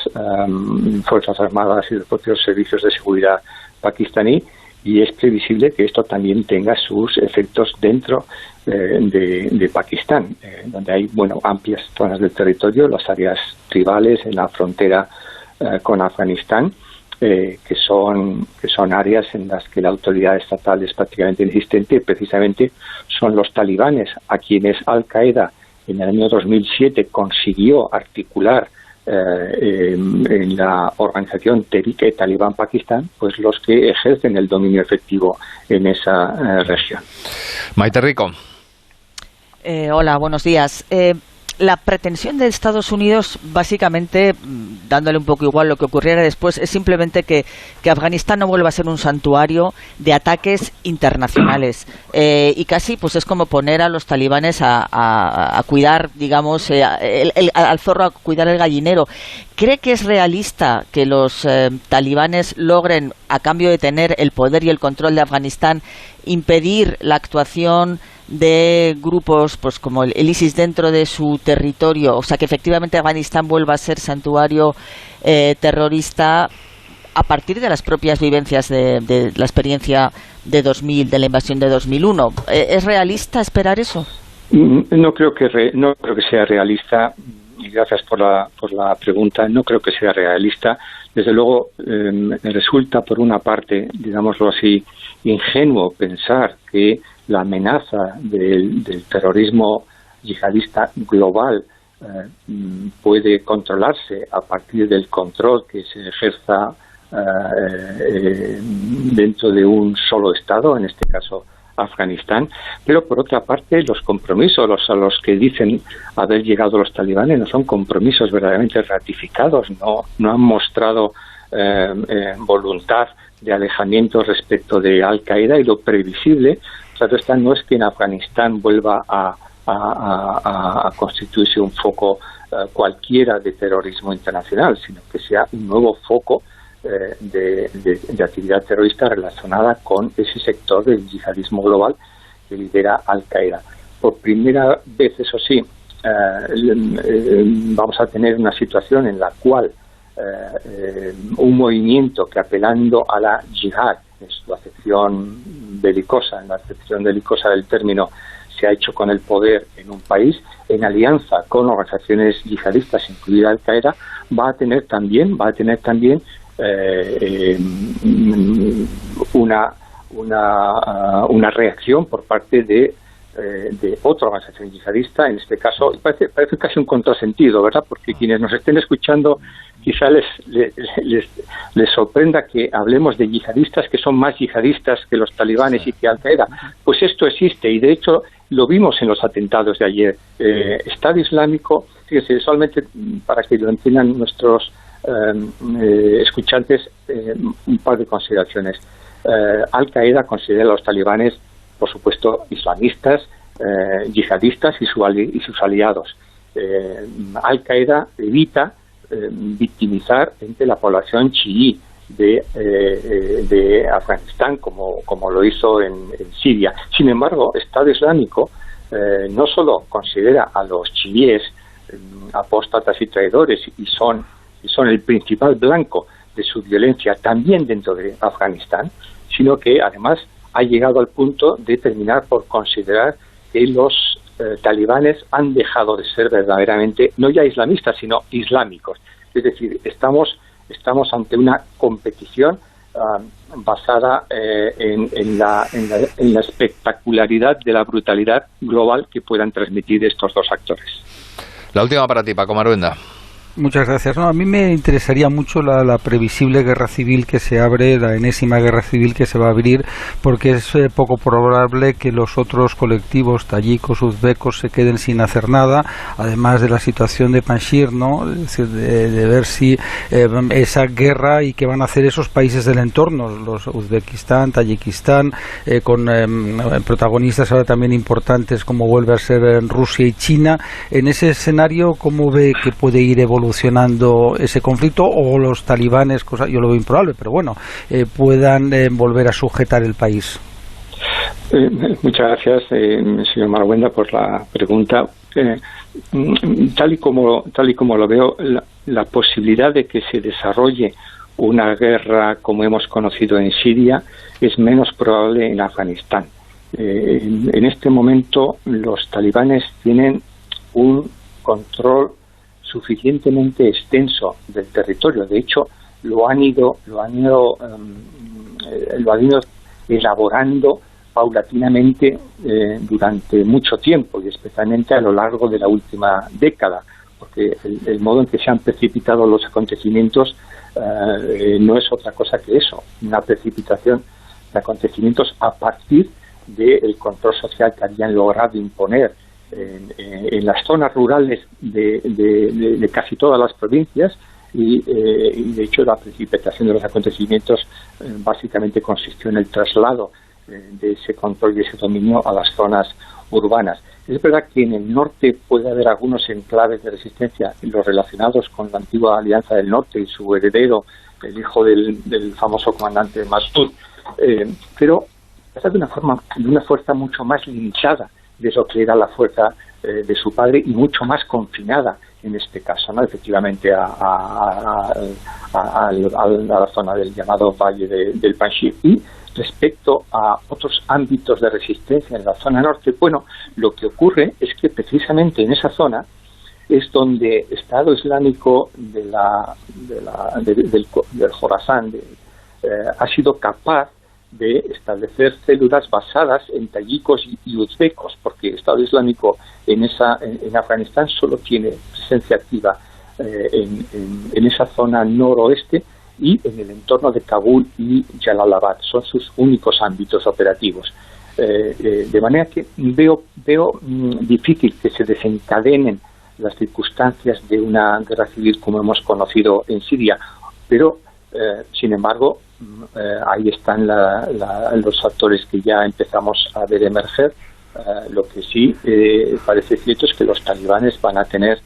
Fuerzas Armadas y de los propios servicios de seguridad pakistaní, y es previsible que esto también tenga sus efectos dentro de Pakistán, donde hay amplias zonas del territorio, las áreas tribales en la frontera con Afganistán, que son áreas en las que la autoridad estatal es prácticamente inexistente. Precisamente son los talibanes a quienes Al-Qaeda en el año 2007 consiguió articular en la organización Tehrik-e-Talibán Pakistán, pues los que ejercen el dominio efectivo en esa región. Maite Rico. Hola, buenos días. la pretensión de Estados Unidos, básicamente, dándole un poco igual lo que ocurriera después, es simplemente que Afganistán no vuelva a ser un santuario de ataques internacionales. Y casi pues es como poner a los talibanes a cuidar, digamos, al zorro a cuidar el gallinero. ¿Cree que es realista que los talibanes logren, a cambio de tener el poder y el control de Afganistán, impedir la actuación de grupos pues como el ISIS dentro de su territorio? O sea, que efectivamente Afganistán vuelva a ser santuario terrorista a partir de las propias vivencias de la experiencia de 2000, de la invasión de 2001. ¿Es realista esperar eso? No creo que sea realista, y gracias por la pregunta. No creo que sea realista. Desde luego, resulta, por una parte, digámoslo así, ingenuo pensar que la amenaza del terrorismo yihadista global puede controlarse a partir del control que se ejerza dentro de un solo Estado, en este caso Afganistán. Pero por otra parte, los compromisos a los que dicen haber llegado los talibanes no son compromisos verdaderamente ratificados, no han mostrado voluntad de alejamiento respecto de Al-Qaeda, y lo previsible, claro está, no es que en Afganistán vuelva a constituirse un foco cualquiera de terrorismo internacional, sino que sea un nuevo foco de actividad terrorista relacionada con ese sector del yihadismo global que lidera Al-Qaeda. Por primera vez, eso sí, vamos a tener una situación en la cual un movimiento que, apelando a la yihad en su acepción belicosa, en la acepción belicosa del término, se ha hecho con el poder en un país, en alianza con organizaciones yihadistas, incluida Al-Qaeda, va a tener también una reacción por parte de otra organización yihadista. En este caso parece casi un contrasentido, ¿verdad? Porque quienes nos estén escuchando quizá les sorprenda que hablemos de yihadistas que son más yihadistas que los talibanes y que Al-Qaeda. Pues esto existe, y de hecho lo vimos en los atentados de ayer. Estado Islámico, fíjese, solamente para que lo entiendan nuestros escuchantes, un par de consideraciones. Al-Qaeda considera a los talibanes, por supuesto, islamistas, yihadistas y sus aliados. Al-Qaeda evita victimizar entre la población chií de Afganistán, como lo hizo en Siria. Sin embargo, Estado Islámico no solo considera a los chiíes apóstatas y traidores y son el principal blanco de su violencia también dentro de Afganistán, sino que además ha llegado al punto de terminar por considerar que los talibanes han dejado de ser verdaderamente, no ya islamistas, sino islámicos. Es decir, estamos ante una competición basada en la espectacularidad de la brutalidad global que puedan transmitir estos dos actores. La última para ti, Paco Maruenda. Muchas gracias. A mí me interesaría mucho la previsible guerra civil que se abre, la enésima guerra civil que se va a abrir, porque es poco probable que los otros colectivos tayikos, uzbekos, se queden sin hacer nada, además de la situación de Panjshir, ¿no? Es decir, de ver si esa guerra y qué van a hacer esos países del entorno, los Uzbekistán, Tayikistán, con protagonistas ahora también importantes como vuelve a ser Rusia y China. En ese escenario, ¿cómo ve que puede ir evolucionando ese conflicto, o los talibanes, yo lo veo improbable, pero bueno, puedan volver a sujetar el país? Muchas gracias, señor Maruenda, por la pregunta. Tal y como lo veo, la posibilidad de que se desarrolle una guerra como hemos conocido en Siria es menos probable en Afganistán. En este momento los talibanes tienen un control suficientemente extenso del territorio. De hecho, lo han ido elaborando paulatinamente durante mucho tiempo, y especialmente a lo largo de la última década, porque el modo en que se han precipitado los acontecimientos no es otra cosa que eso, una precipitación de acontecimientos a partir del control social que habían logrado imponer en las zonas rurales de casi todas las provincias, y de hecho la precipitación de los acontecimientos básicamente consistió en el traslado de ese control y ese dominio a las zonas urbanas. Es verdad que en el norte puede haber algunos enclaves de resistencia, los relacionados con la antigua Alianza del Norte y su heredero, el hijo del famoso comandante Massoud, pero es de una fuerza mucho más limitada de lo que era la fuerza de su padre, y mucho más confinada en este caso, ¿no? Efectivamente a la zona del llamado Valle del Panjshir. Y respecto a otros ámbitos de resistencia en la zona norte, bueno, lo que ocurre es que precisamente en esa zona es donde Estado Islámico del Jorasán ha sido capaz de establecer células basadas en tayikos y uzbekos, porque Estado Islámico en Afganistán solo tiene presencia activa en esa zona noroeste y en el entorno de Kabul y Jalalabad. Son sus únicos ámbitos operativos. De manera que veo difícil que se desencadenen las circunstancias de una guerra civil como hemos conocido en Siria, pero sin embargo ahí están los factores que ya empezamos a ver emerger. Lo que sí parece cierto es que los talibanes van a tener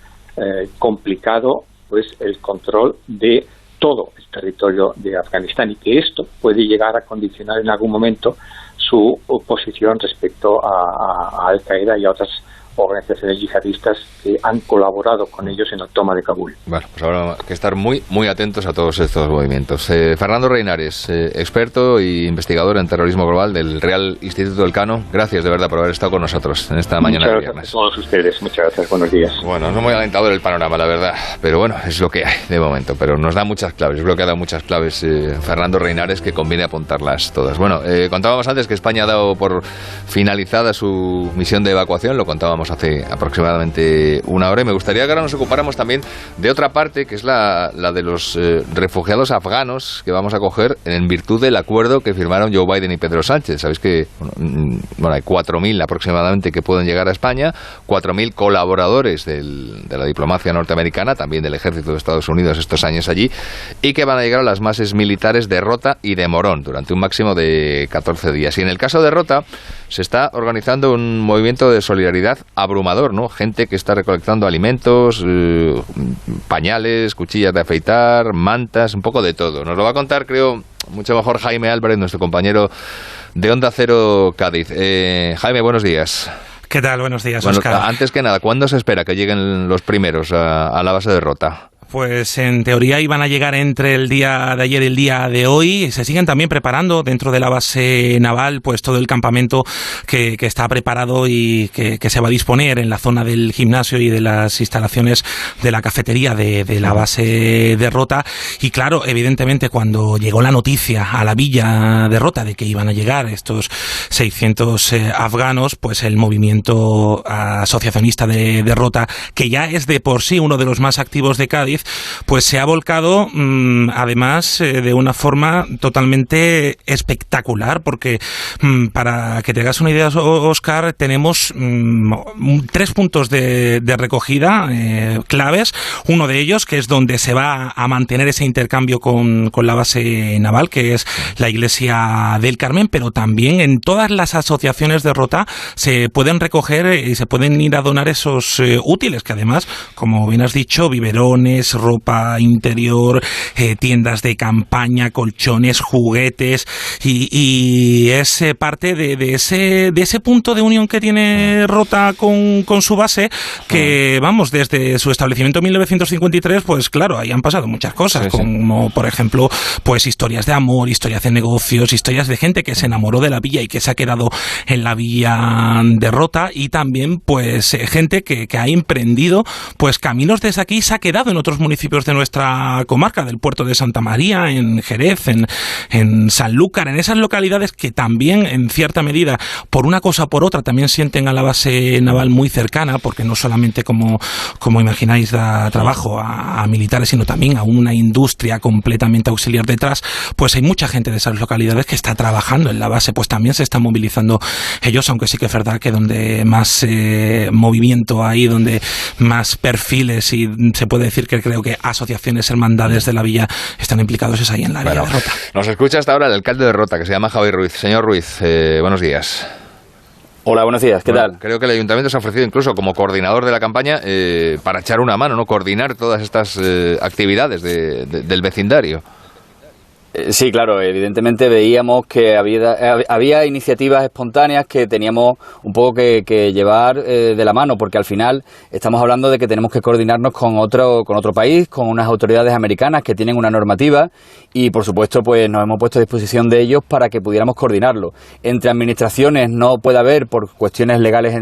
complicado pues el control de todo el territorio de Afganistán, y que esto puede llegar a condicionar en algún momento su posición respecto a Al-Qaeda y a otras organizaciones yihadistas que han colaborado con ellos en la toma de Kabul. Bueno, pues ahora hay que estar muy, muy atentos a todos estos movimientos. Fernando Reinares, experto e investigador en terrorismo global del Real Instituto Elcano, gracias de verdad por haber estado con nosotros en esta mañana de viernes. Muchas gracias a todos ustedes, muchas gracias, buenos días. Bueno, no muy alentador el panorama, la verdad, pero bueno, es lo que hay de momento, pero nos da muchas claves, creo que ha dado muchas claves Fernando Reinares, que conviene apuntarlas todas. Bueno, contábamos antes que España ha dado por finalizada su misión de evacuación, lo contábamos hace aproximadamente una hora, y me gustaría que ahora nos ocupáramos también de otra parte, que es la de los refugiados afganos que vamos a acoger en virtud del acuerdo que firmaron Joe Biden y Pedro Sánchez. Sabéis que hay 4.000 aproximadamente que pueden llegar a España, 4.000 colaboradores de la diplomacia norteamericana, también del ejército de Estados Unidos estos años allí, y que van a llegar a las bases militares de Rota y de Morón durante un máximo de 14 días. Y en el caso de Rota se está organizando un movimiento de solidaridad abrumador, ¿no? Gente que está recolectando alimentos, pañales, cuchillas de afeitar, mantas, un poco de todo. Nos lo va a contar, creo, mucho mejor Jaime Álvarez, nuestro compañero de Onda Cero Cádiz. Jaime, buenos días. ¿Qué tal? Buenos días, bueno, Óscar. Antes que nada, ¿cuándo se espera que lleguen los primeros a la base de Rota? Pues en teoría iban a llegar entre el día de ayer y el día de hoy. Se siguen también preparando dentro de la base naval, pues todo el campamento que está preparado y que se va a disponer en la zona del gimnasio y de las instalaciones de la cafetería de la base de Rota. Y claro, evidentemente cuando llegó la noticia a la villa de Rota de que iban a llegar estos 600 afganos, pues el movimiento asociacionista de Rota, que ya es de por sí uno de los más activos de Cádiz, pues se ha volcado además de una forma totalmente espectacular, porque para que te hagas una idea, Óscar, tenemos 3 puntos de recogida claves. Uno de ellos, que es donde se va a mantener ese intercambio con la base naval, que es la iglesia del Carmen, pero también en todas las asociaciones de Rota se pueden recoger y se pueden ir a donar esos útiles, que además, como bien has dicho, biberones, ropa interior, tiendas de campaña, colchones, juguetes, y es parte de ese punto de unión que tiene Rota con su base, que vamos, desde su establecimiento en 1953, pues claro, ahí han pasado muchas cosas, como por ejemplo, pues historias de amor, historias de negocios, historias de gente que se enamoró de la villa y que se ha quedado en la villa de Rota, y también pues gente que ha emprendido pues caminos desde aquí y se ha quedado en otros otros municipios de nuestra comarca, del puerto de Santa María, en Jerez, en Sanlúcar, en esas localidades que también, en cierta medida, por una cosa o por otra, también sienten a la base naval muy cercana, porque no solamente, como imagináis, da trabajo a militares, sino también a una industria completamente auxiliar detrás. Pues hay mucha gente de esas localidades que está trabajando en la base, pues también se están movilizando ellos, aunque sí que es verdad que donde más movimiento hay, donde más perfiles, y se puede decir que creo que asociaciones, hermandades de la villa están implicados, es ahí en la área de Rota. Nos escucha hasta ahora el alcalde de Rota, que se llama Javier Ruiz. Señor Ruiz, buenos días. Hola, buenos días, ¿qué tal? Creo que el ayuntamiento se ha ofrecido incluso como coordinador de la campaña para echar una mano, ¿no? Coordinar todas estas actividades del vecindario. Sí, claro, evidentemente veíamos que había iniciativas espontáneas que teníamos un poco que llevar de la mano, porque al final estamos hablando de que tenemos que coordinarnos con otro país, con unas autoridades americanas que tienen una normativa, y por supuesto pues nos hemos puesto a disposición de ellos para que pudiéramos coordinarlo. Entre administraciones no puede haber, por cuestiones legales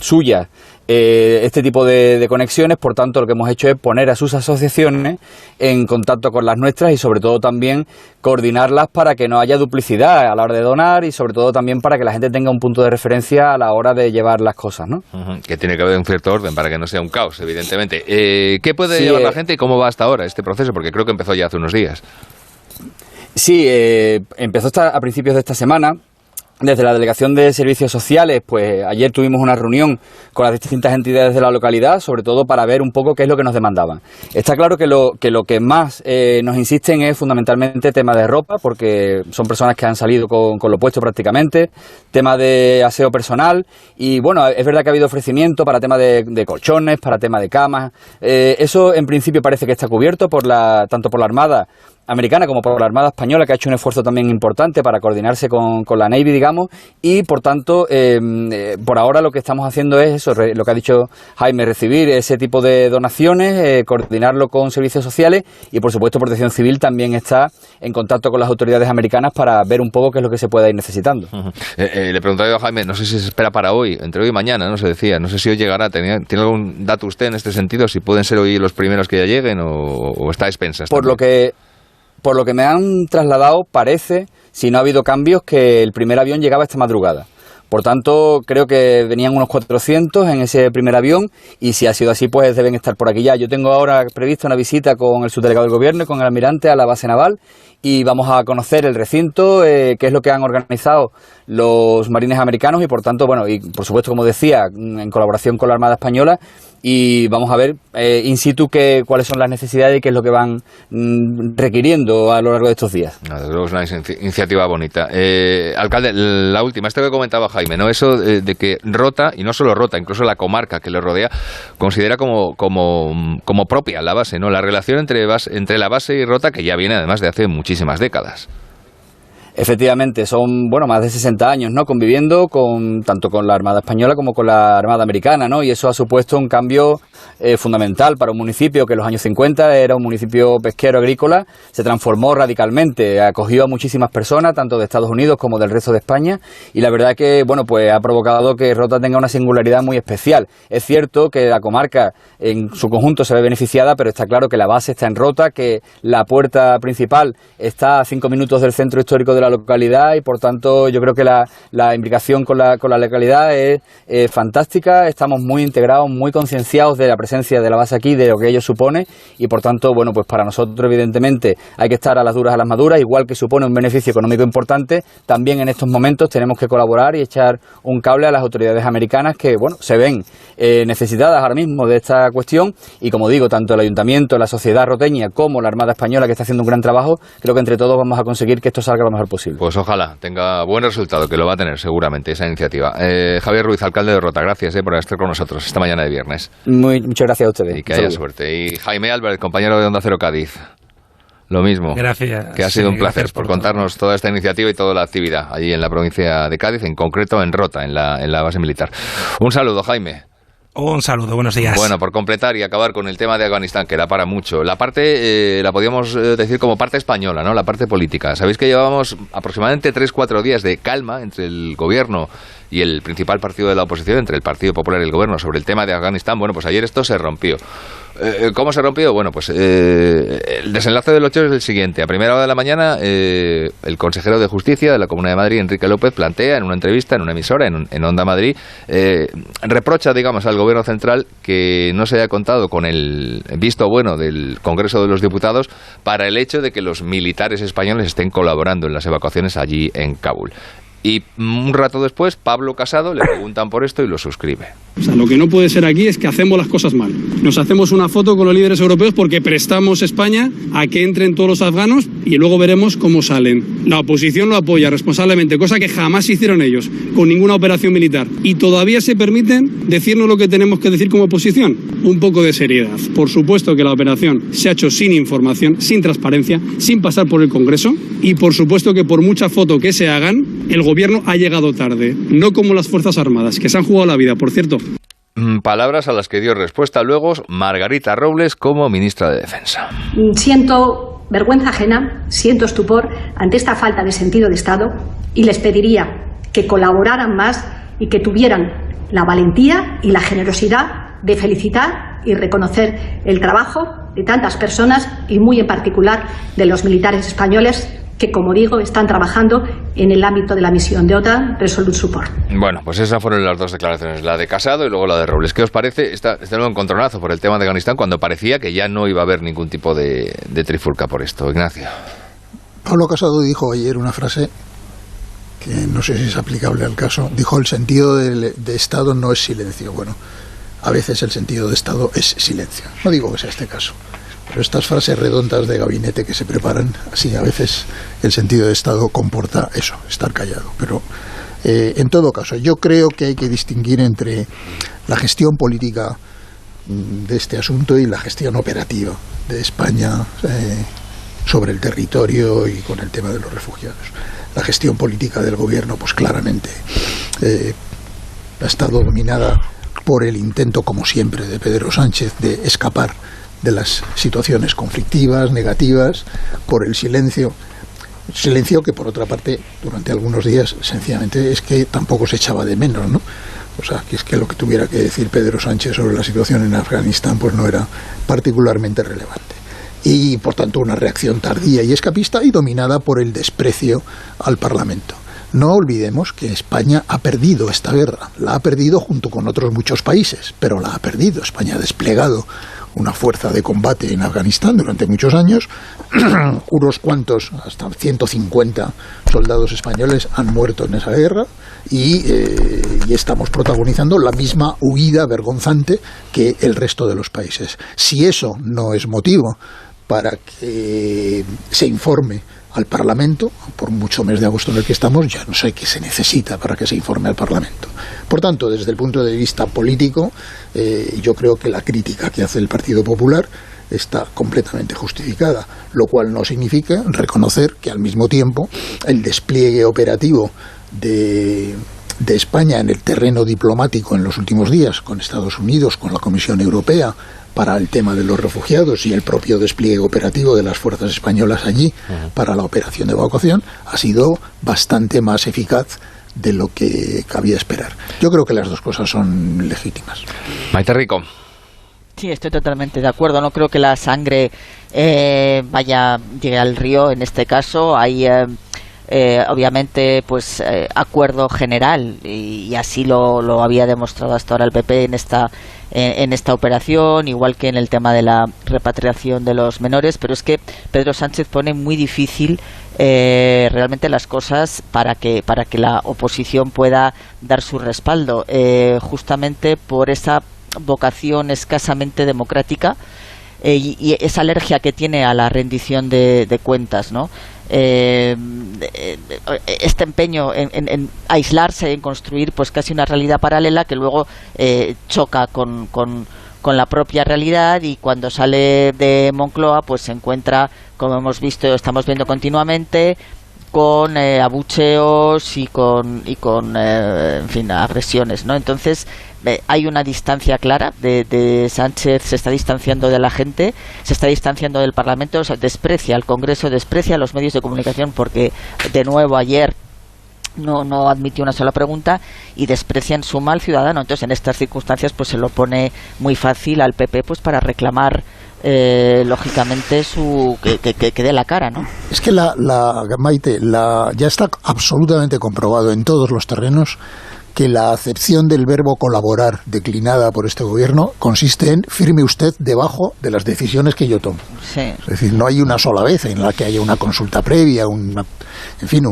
suyas, este tipo de conexiones. Por tanto, lo que hemos hecho es poner a sus asociaciones en contacto con las nuestras y sobre todo también coordinarlas para que no haya duplicidad a la hora de donar, y sobre todo también para que la gente tenga un punto de referencia a la hora de llevar las cosas, ¿no? Que tiene que haber un cierto orden para que no sea un caos, evidentemente. ¿Qué puede llevar la gente y cómo va hasta ahora este proceso? Porque creo que empezó ya hace unos días. Sí, empezó a principios de esta semana. Desde la Delegación de Servicios Sociales, pues ayer tuvimos una reunión con las distintas entidades de la localidad, sobre todo para ver un poco qué es lo que nos demandaban. Está claro que lo que más nos insisten es fundamentalmente tema de ropa, porque son personas que han salido con lo puesto prácticamente, tema de aseo personal, y bueno, es verdad que ha habido ofrecimiento para tema de colchones, para tema de camas. Eso en principio parece que está cubierto tanto por la Armada americana como por la Armada española, que ha hecho un esfuerzo también importante para coordinarse con la Navy, digamos, y por tanto, por ahora lo que estamos haciendo es eso, lo que ha dicho Jaime, recibir ese tipo de donaciones, coordinarlo con servicios sociales, y por supuesto Protección Civil también está en contacto con las autoridades americanas para ver un poco qué es lo que se pueda ir necesitando. Le preguntaba yo a Jaime, no sé si se espera para hoy, entre hoy y mañana, no se decía, no sé si hoy llegará, ¿tiene algún dato usted en este sentido, si pueden ser hoy los primeros que ya lleguen o está a expensas? Por lo que me han trasladado, parece, si no ha habido cambios, que el primer avión llegaba esta madrugada. Por tanto, creo que venían unos 400 en ese primer avión, y si ha sido así, pues deben estar por aquí ya. Yo tengo ahora prevista una visita con el subdelegado del Gobierno y con el almirante a la base naval, y vamos a conocer el recinto, qué es lo que han organizado los marines americanos, y por tanto, bueno, y por supuesto, como decía, en colaboración con la Armada Española, y vamos a ver in situ cuáles son las necesidades y qué es lo que van requiriendo a lo largo de estos días. Desde luego es una iniciativa bonita. Alcalde, la última, esto que comentaba Jaime, ¿no? Eso de que Rota, y no solo Rota, incluso la comarca que le rodea, considera como propia la base, ¿no? La relación entre la base y Rota, que ya viene además de hace muchísimas décadas. Efectivamente, son más de 60 años, ¿no?, conviviendo tanto con la Armada Española como con la Armada Americana, ¿no? Y eso ha supuesto un cambio fundamental para un municipio que en los años 50 era un municipio pesquero agrícola, se transformó radicalmente, acogió a muchísimas personas, tanto de Estados Unidos como del resto de España, y la verdad que, pues ha provocado que Rota tenga una singularidad muy especial. Es cierto que la comarca en su conjunto se ve beneficiada, pero está claro que la base está en Rota, que la puerta principal está a 5 minutos del centro histórico de la localidad, y por tanto yo creo que la implicación con la localidad es fantástica. Estamos muy integrados, muy concienciados de la presencia de la base aquí, de lo que ello supone, y por tanto, pues para nosotros evidentemente hay que estar a las duras a las maduras, igual que supone un beneficio económico importante. También en estos momentos tenemos que colaborar y echar un cable a las autoridades americanas que, se ven necesitadas ahora mismo de esta cuestión, y como digo, tanto el ayuntamiento, la sociedad roteña como la Armada Española, que está haciendo un gran trabajo, creo que entre todos vamos a conseguir que esto salga lo mejor posible. Pues ojalá tenga buen resultado, que lo va a tener seguramente esa iniciativa. Javier Ruiz, alcalde de Rota, gracias por estar con nosotros esta mañana de viernes. Muchas gracias a ustedes. Y que haya suerte. Y Jaime Álvarez, compañero de Onda Cero Cádiz, lo mismo. Gracias. Que ha sido un placer por contarnos toda esta iniciativa y toda la actividad allí en la provincia de Cádiz, en concreto en Rota, en la base militar. Un saludo, Jaime. Un saludo, buenos días. Bueno, por completar y acabar con el tema de Afganistán, que da para mucho. La parte, la podríamos decir como parte española, ¿no? La parte política. Sabéis que llevábamos aproximadamente 3-4 días de calma entre el gobierno y el principal partido de la oposición, entre el Partido Popular y el gobierno, sobre el tema de Afganistán. Bueno, pues ayer esto se rompió. ¿Cómo se rompió? Bueno, pues el desenlace del 8 es el siguiente. A primera hora de la mañana, el consejero de Justicia de la Comunidad de Madrid, Enrique López, plantea en una entrevista, en una emisora, en Onda Madrid, reprocha, digamos, al Gobierno central que no se haya contado con el visto bueno del Congreso de los Diputados para el hecho de que los militares españoles estén colaborando en las evacuaciones allí en Kabul. Y un rato después, Pablo Casado le preguntan por esto y lo suscribe. O sea, lo que no puede ser aquí es que hacemos las cosas mal. Nos hacemos una foto con los líderes europeos porque prestamos España a que entren todos los afganos y luego veremos cómo salen. La oposición lo apoya responsablemente, cosa que jamás hicieron ellos, con ninguna operación militar. Y todavía se permiten decirnos lo que tenemos que decir como oposición. Un poco de seriedad. Por supuesto que la operación se ha hecho sin información, sin transparencia, sin pasar por el Congreso. Y por supuesto que por mucha foto que se hagan, el Gobierno ha llegado tarde. No como las Fuerzas Armadas, que se han jugado la vida, por cierto. Palabras a las que dio respuesta luego Margarita Robles como ministra de Defensa. Siento vergüenza ajena, siento estupor ante esta falta de sentido de Estado y les pediría que colaboraran más y que tuvieran la valentía y la generosidad de felicitar y reconocer el trabajo de tantas personas y muy en particular de los militares españoles que, como digo, están trabajando en el ámbito de la misión de OTAN Resolute Support. Bueno, pues esas fueron las dos declaraciones, la de Casado y luego la de Robles. ¿Qué os parece este nuevo encontronazo por el tema de Afganistán cuando parecía que ya no iba a haber ningún tipo de trifulca por esto? Ignacio. Pablo Casado dijo ayer una frase que no sé si es aplicable al caso. Dijo: el sentido de Estado no es silencio. Bueno, a veces el sentido de Estado es silencio. No digo que sea este caso. Pero estas frases redondas de gabinete que se preparan, así a veces el sentido de Estado comporta eso, estar callado. Pero en todo caso, yo creo que hay que distinguir entre la gestión política de este asunto y la gestión operativa de España sobre el territorio y con el tema de los refugiados. La gestión política del Gobierno, pues claramente ha estado dominada por el intento, como siempre, de Pedro Sánchez de escapar de las situaciones conflictivas, negativas, por el silencio que por otra parte durante algunos días sencillamente es que tampoco se echaba de menos, ¿no? O sea, que es que lo que tuviera que decir Pedro Sánchez sobre la situación en Afganistán pues no era particularmente relevante. Y por tanto una reacción tardía y escapista y dominada por el desprecio al Parlamento. No olvidemos que España ha perdido esta guerra, la ha perdido junto con otros muchos países, pero la ha perdido. España ha desplegado una fuerza de combate en Afganistán durante muchos años. Unos cuantos, hasta 150 soldados españoles han muerto en esa guerra y estamos protagonizando la misma huida vergonzante que el resto de los países. Si eso no es motivo para que se informe al Parlamento, por mucho mes de agosto en el que estamos, ya no sé qué se necesita para que se informe al Parlamento. Por tanto, desde el punto de vista político, yo creo que la crítica que hace el Partido Popular está completamente justificada, lo cual no significa reconocer que al mismo tiempo el despliegue operativo de España en el terreno diplomático en los últimos días, con Estados Unidos, con la Comisión Europea, para el tema de los refugiados y el propio despliegue operativo de las fuerzas españolas allí para la operación de evacuación, ha sido bastante más eficaz de lo que cabía esperar. Yo creo que las dos cosas son legítimas. Maite Rico. Sí, estoy totalmente de acuerdo. No creo que la sangre llegue al río en este caso. Hay obviamente pues acuerdo general y así lo había demostrado hasta ahora el PP en esta operación, igual que en el tema de la repatriación de los menores, pero es que Pedro Sánchez pone muy difícil realmente las cosas para que la oposición pueda dar su respaldo, justamente por esa vocación escasamente democrática y esa alergia que tiene a la rendición de cuentas, ¿no? Este empeño en aislarse, en construir pues casi una realidad paralela que luego choca con la propia realidad, y cuando sale de Moncloa pues se encuentra, como estamos viendo continuamente, con abucheos y con en fin, agresiones, ¿no? Entonces hay una distancia clara de Sánchez, se está distanciando de la gente, se está distanciando del Parlamento, o sea, desprecia al Congreso, desprecia a los medios de comunicación, porque de nuevo ayer no admitió una sola pregunta y desprecia en suma al ciudadano. Entonces, en estas circunstancias, pues se lo pone muy fácil al PP pues para reclamar lógicamente que dé la cara, ¿no? Es que Maite, ya está absolutamente comprobado en todos los terrenos que la acepción del verbo colaborar declinada por este gobierno consiste en firme usted debajo de las decisiones que yo tomo. Sí. Es decir, no hay una sola vez en la que haya una consulta previa, un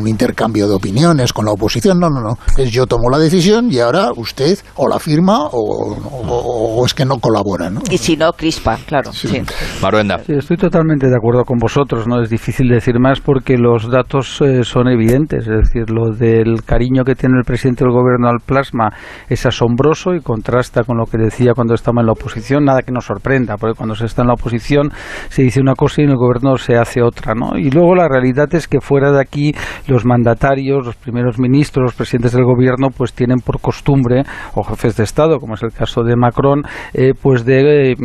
intercambio de opiniones con la oposición. No. Es yo tomo la decisión y ahora usted o la firma o es que no colabora, ¿no? Y si no, crispa, claro. Sí. Maruenda. Sí, estoy totalmente de acuerdo con vosotros, ¿no? Es difícil decir más porque los datos son evidentes. Es decir, lo del cariño que tiene el presidente del gobierno al plasma es asombroso y contrasta con lo que decía cuando estaba en la oposición. Nada que nos sorprenda, porque cuando se está en la oposición se dice una cosa y en el gobierno se hace otra, ¿no? Y luego la realidad es que fuera de aquí los mandatarios, los primeros ministros, los presidentes del gobierno pues tienen por costumbre, o jefes de Estado, como es el caso de Macron, pues de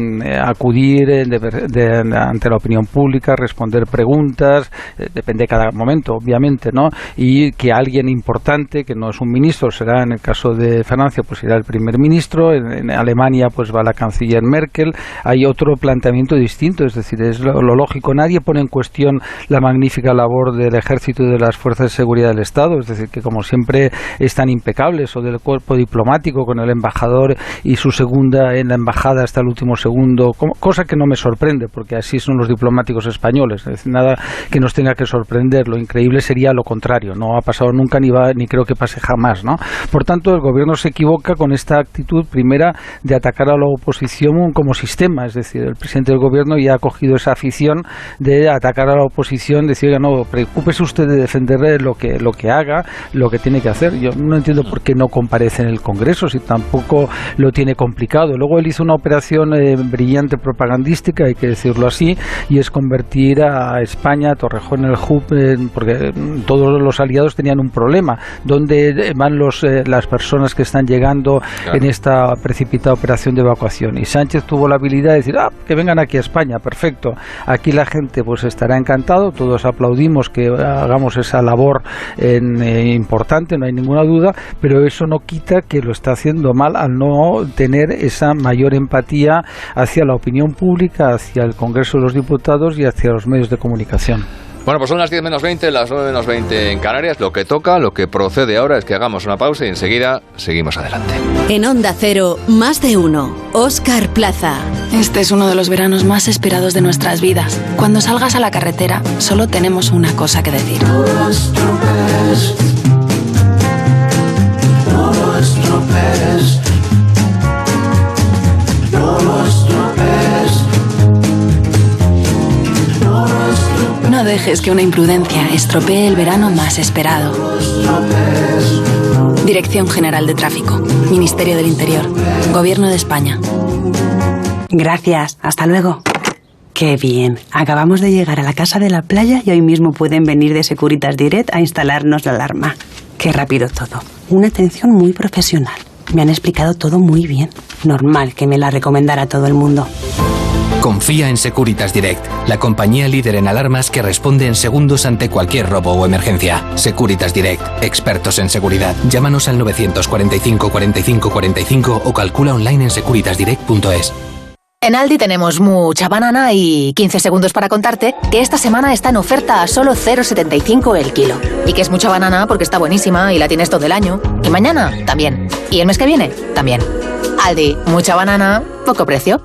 acudir ante la opinión pública, responder preguntas, depende de cada momento, obviamente, ¿no? Y que alguien importante, que no es un ministro, será en el caso de Francia, pues será el primer ministro, en Alemania pues va la canciller Merkel, hay otro planteamiento distinto, es decir, es lo lógico, nadie pone en cuestión la magnífica labor del ejército y de las fuerzas de seguridad del Estado, es decir, que como siempre están impecables, o del cuerpo diplomático con el embajador y su segunda en la embajada hasta el último segundo, cosa que no me sorprende, porque así son los diplomáticos españoles, es decir, nada que nos tenga que sorprender, lo increíble sería lo contrario, no ha pasado nunca ni creo que pase jamás, ¿no? Por tanto, el gobierno se equivoca con esta actitud primera de atacar a la oposición como sistema, es decir, el presidente del gobierno ya ha cogido esa afición de atacar a la oposición, decir, no, preocúpese usted de defender lo que haga, lo que tiene que hacer. Yo no entiendo por qué no comparece en el Congreso, si tampoco lo tiene complicado. Luego él hizo una operación brillante propagandística, hay que decirlo así, y es convertir a España, a Torrejón, el hub, porque todos los aliados tenían un problema, donde van las personas que están llegando en esta precipitada operación de evacuación. Y Sánchez tuvo la habilidad de decir, que vengan aquí a España, perfecto. Aquí la gente pues estará encantado, todos aplaudimos que hagamos esa labor importante, no hay ninguna duda, pero eso no quita que lo está haciendo mal al no tener esa mayor empatía hacia la opinión pública, hacia el Congreso de los Diputados y hacia los medios de comunicación. Bueno, pues son las 10 menos 20, las 9 menos 20 en Canarias. Lo que toca, lo que procede ahora es que hagamos una pausa y enseguida seguimos adelante. En Onda Cero, más de uno. Óscar Plaza. Este es uno de los veranos más esperados de nuestras vidas. Cuando salgas a la carretera, solo tenemos una cosa que decir. No dejes que una imprudencia estropee el verano más esperado. Dirección General de Tráfico, Ministerio del Interior, Gobierno de España. Gracias, hasta luego. Qué bien, acabamos de llegar a la casa de la playa y hoy mismo pueden venir de Securitas Direct a instalarnos la alarma. Qué rápido todo, una atención muy profesional. Me han explicado todo muy bien. Normal que me la recomendara todo el mundo. Confía en Securitas Direct, la compañía líder en alarmas que responde en segundos ante cualquier robo o emergencia. Securitas Direct, expertos en seguridad. Llámanos al 945 45 45 o calcula online en securitasdirect.es. En Aldi tenemos mucha banana y 15 segundos para contarte que esta semana está en oferta a solo 0,75 el kilo. Y que es mucha banana porque está buenísima y la tienes todo el año. Y mañana también. Y el mes que viene también. Aldi, mucha banana, poco precio.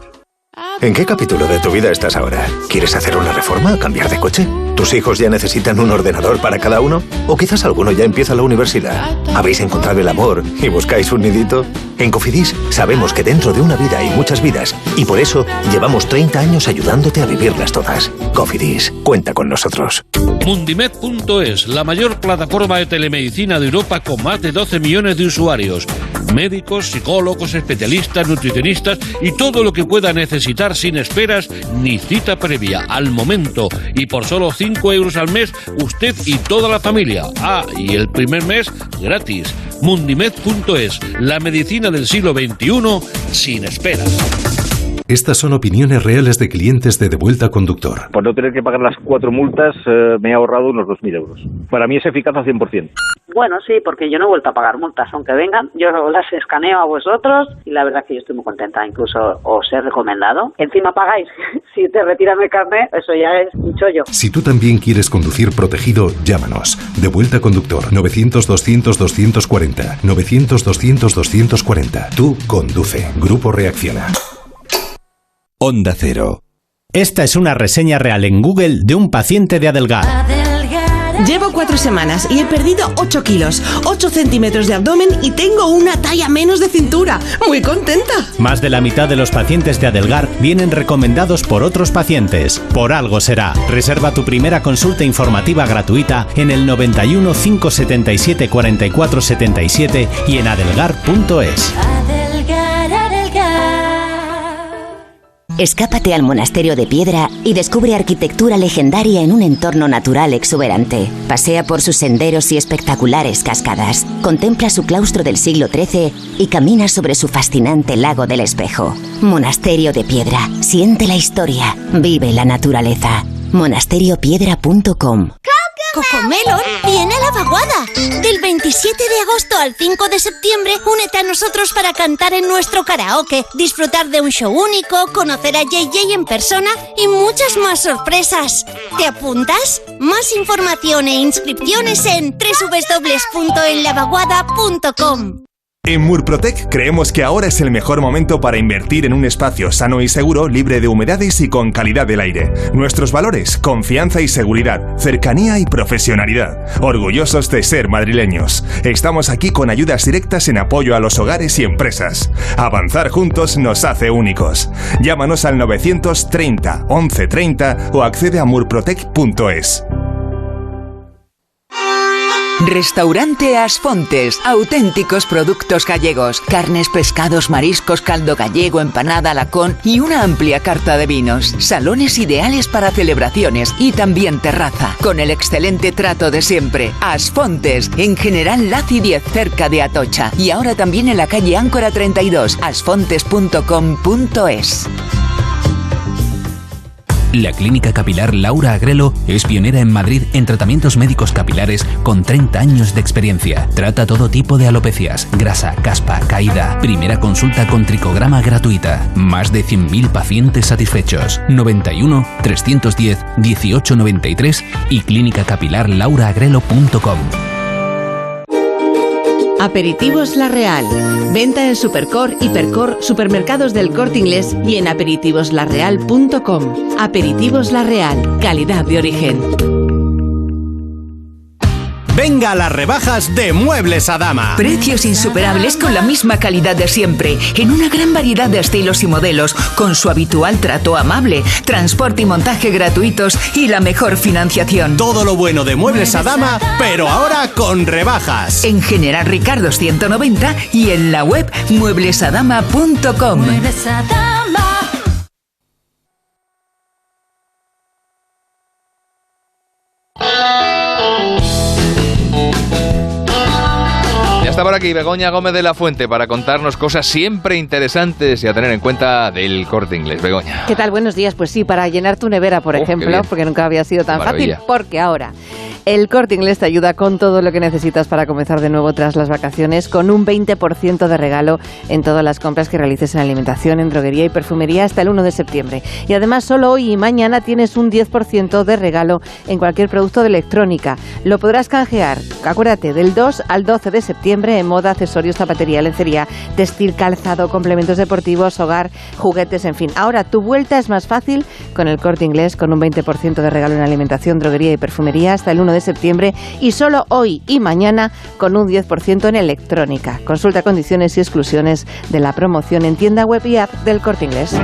¿En qué capítulo de tu vida estás ahora? ¿Quieres hacer una reforma o cambiar de coche? ¿Tus hijos ya necesitan un ordenador para cada uno? ¿O quizás alguno ya empieza la universidad? ¿Habéis encontrado el amor y buscáis un nidito? En Cofidis sabemos que dentro de una vida hay muchas vidas y por eso llevamos 30 años ayudándote a vivirlas todas. Cofidis, cuenta con nosotros. Mundimed.es, la mayor plataforma de telemedicina de Europa con más de 12 millones de usuarios. Médicos, psicólogos, especialistas, nutricionistas y todo lo que pueda necesitar sin esperas ni cita previa, al momento. Y por solo 5 euros al mes, usted y toda la familia. Y el primer mes gratis. Mundimed.es, la medicina del siglo XXI sin esperas. Estas son opiniones reales de clientes de Devuelta Conductor. Por no tener que pagar las 4 multas, me he ahorrado unos 2.000 euros. Para mí es eficaz al 100%. Bueno, sí, porque yo no he vuelto a pagar multas, aunque vengan. Yo las escaneo a vosotros y la verdad es que yo estoy muy contenta. Incluso os he recomendado. Encima pagáis. Si te retiran el carnet, eso ya es un chollo. Si tú también quieres conducir protegido, llámanos. Devuelta Conductor, 900-200-240. 900-200-240. Tú conduce. Grupo Reacciona. Onda Cero. Esta es una reseña real en Google de un paciente de Adelgar. Llevo 4 semanas y he perdido 8 kilos, 8 centímetros de abdomen y tengo una talla menos de cintura. ¡Muy contenta! Más de la mitad de los pacientes de Adelgar vienen recomendados por otros pacientes. Por algo será. Reserva tu primera consulta informativa gratuita en el 91 577 44 77 y en adelgar.es. Escápate al Monasterio de Piedra y descubre arquitectura legendaria en un entorno natural exuberante. Pasea por sus senderos y espectaculares cascadas. Contempla su claustro del siglo XIII y camina sobre su fascinante lago del Espejo. Monasterio de Piedra. Siente la historia. Vive la naturaleza. monasteriopiedra.com. Cocomelon viene a la vaguada. Del 27 de agosto al 5 de septiembre, únete a nosotros para cantar en nuestro karaoke, disfrutar de un show único, conocer a JJ en persona y muchas más sorpresas. ¿Te apuntas? Más información e inscripciones en www.enlavaguada.com. En Murprotec creemos que ahora es el mejor momento para invertir en un espacio sano y seguro, libre de humedades y con calidad del aire. Nuestros valores: confianza y seguridad, cercanía y profesionalidad. Orgullosos de ser madrileños. Estamos aquí con ayudas directas en apoyo a los hogares y empresas. Avanzar juntos nos hace únicos. Llámanos al 930 1130 o accede a murprotec.es. Restaurante Asfontes. Auténticos productos gallegos. Carnes, pescados, mariscos, caldo gallego, empanada, lacón y una amplia carta de vinos. Salones ideales para celebraciones y también terraza. Con el excelente trato de siempre. Asfontes. En General Laci 10, cerca de Atocha. Y ahora también en la calle Áncora 32. asfontes.com.es. La Clínica Capilar Laura Agrelo es pionera en Madrid en tratamientos médicos capilares con 30 años de experiencia. Trata todo tipo de alopecias, grasa, caspa, caída. Primera consulta con tricograma gratuita. Más de 100.000 pacientes satisfechos. 91 310 1893 y clínicacapilarlauraagrelo.com. Aperitivos La Real. Venta en Supercor, Hipercor, supermercados del Corte Inglés y en aperitivoslarreal.com. Aperitivos La Real. Calidad de origen. Venga a las rebajas de Muebles a Dama. Precios insuperables con la misma calidad de siempre, en una gran variedad de estilos y modelos, con su habitual trato amable, transporte y montaje gratuitos y la mejor financiación. Todo lo bueno de Muebles a Dama, pero ahora con rebajas. En General Ricardo 190 y en la web mueblesadama.com. Muebles a Dama. Está por aquí Begoña Gómez de la Fuente para contarnos cosas siempre interesantes y a tener en cuenta del Corte Inglés. Begoña. ¿Qué tal? Buenos días. Pues sí, para llenar tu nevera, por ejemplo, porque nunca había sido tan fácil. Porque ahora el Corte Inglés te ayuda con todo lo que necesitas para comenzar de nuevo tras las vacaciones, con un 20% de regalo en todas las compras que realices en alimentación, en droguería y perfumería hasta el 1 de septiembre. Y además solo hoy y mañana tienes un 10% de regalo en cualquier producto de electrónica. Lo podrás canjear, acuérdate, del 2 al 12 de septiembre en moda, accesorios, zapatería, lencería, textil, calzado, complementos deportivos, hogar, juguetes, en fin. Ahora tu vuelta es más fácil con el Corte Inglés, con un 20% de regalo en alimentación, droguería y perfumería hasta el 1 de septiembre y solo hoy y mañana con un 10% en electrónica. Consulta condiciones y exclusiones de la promoción en tienda web y app del Corte Inglés.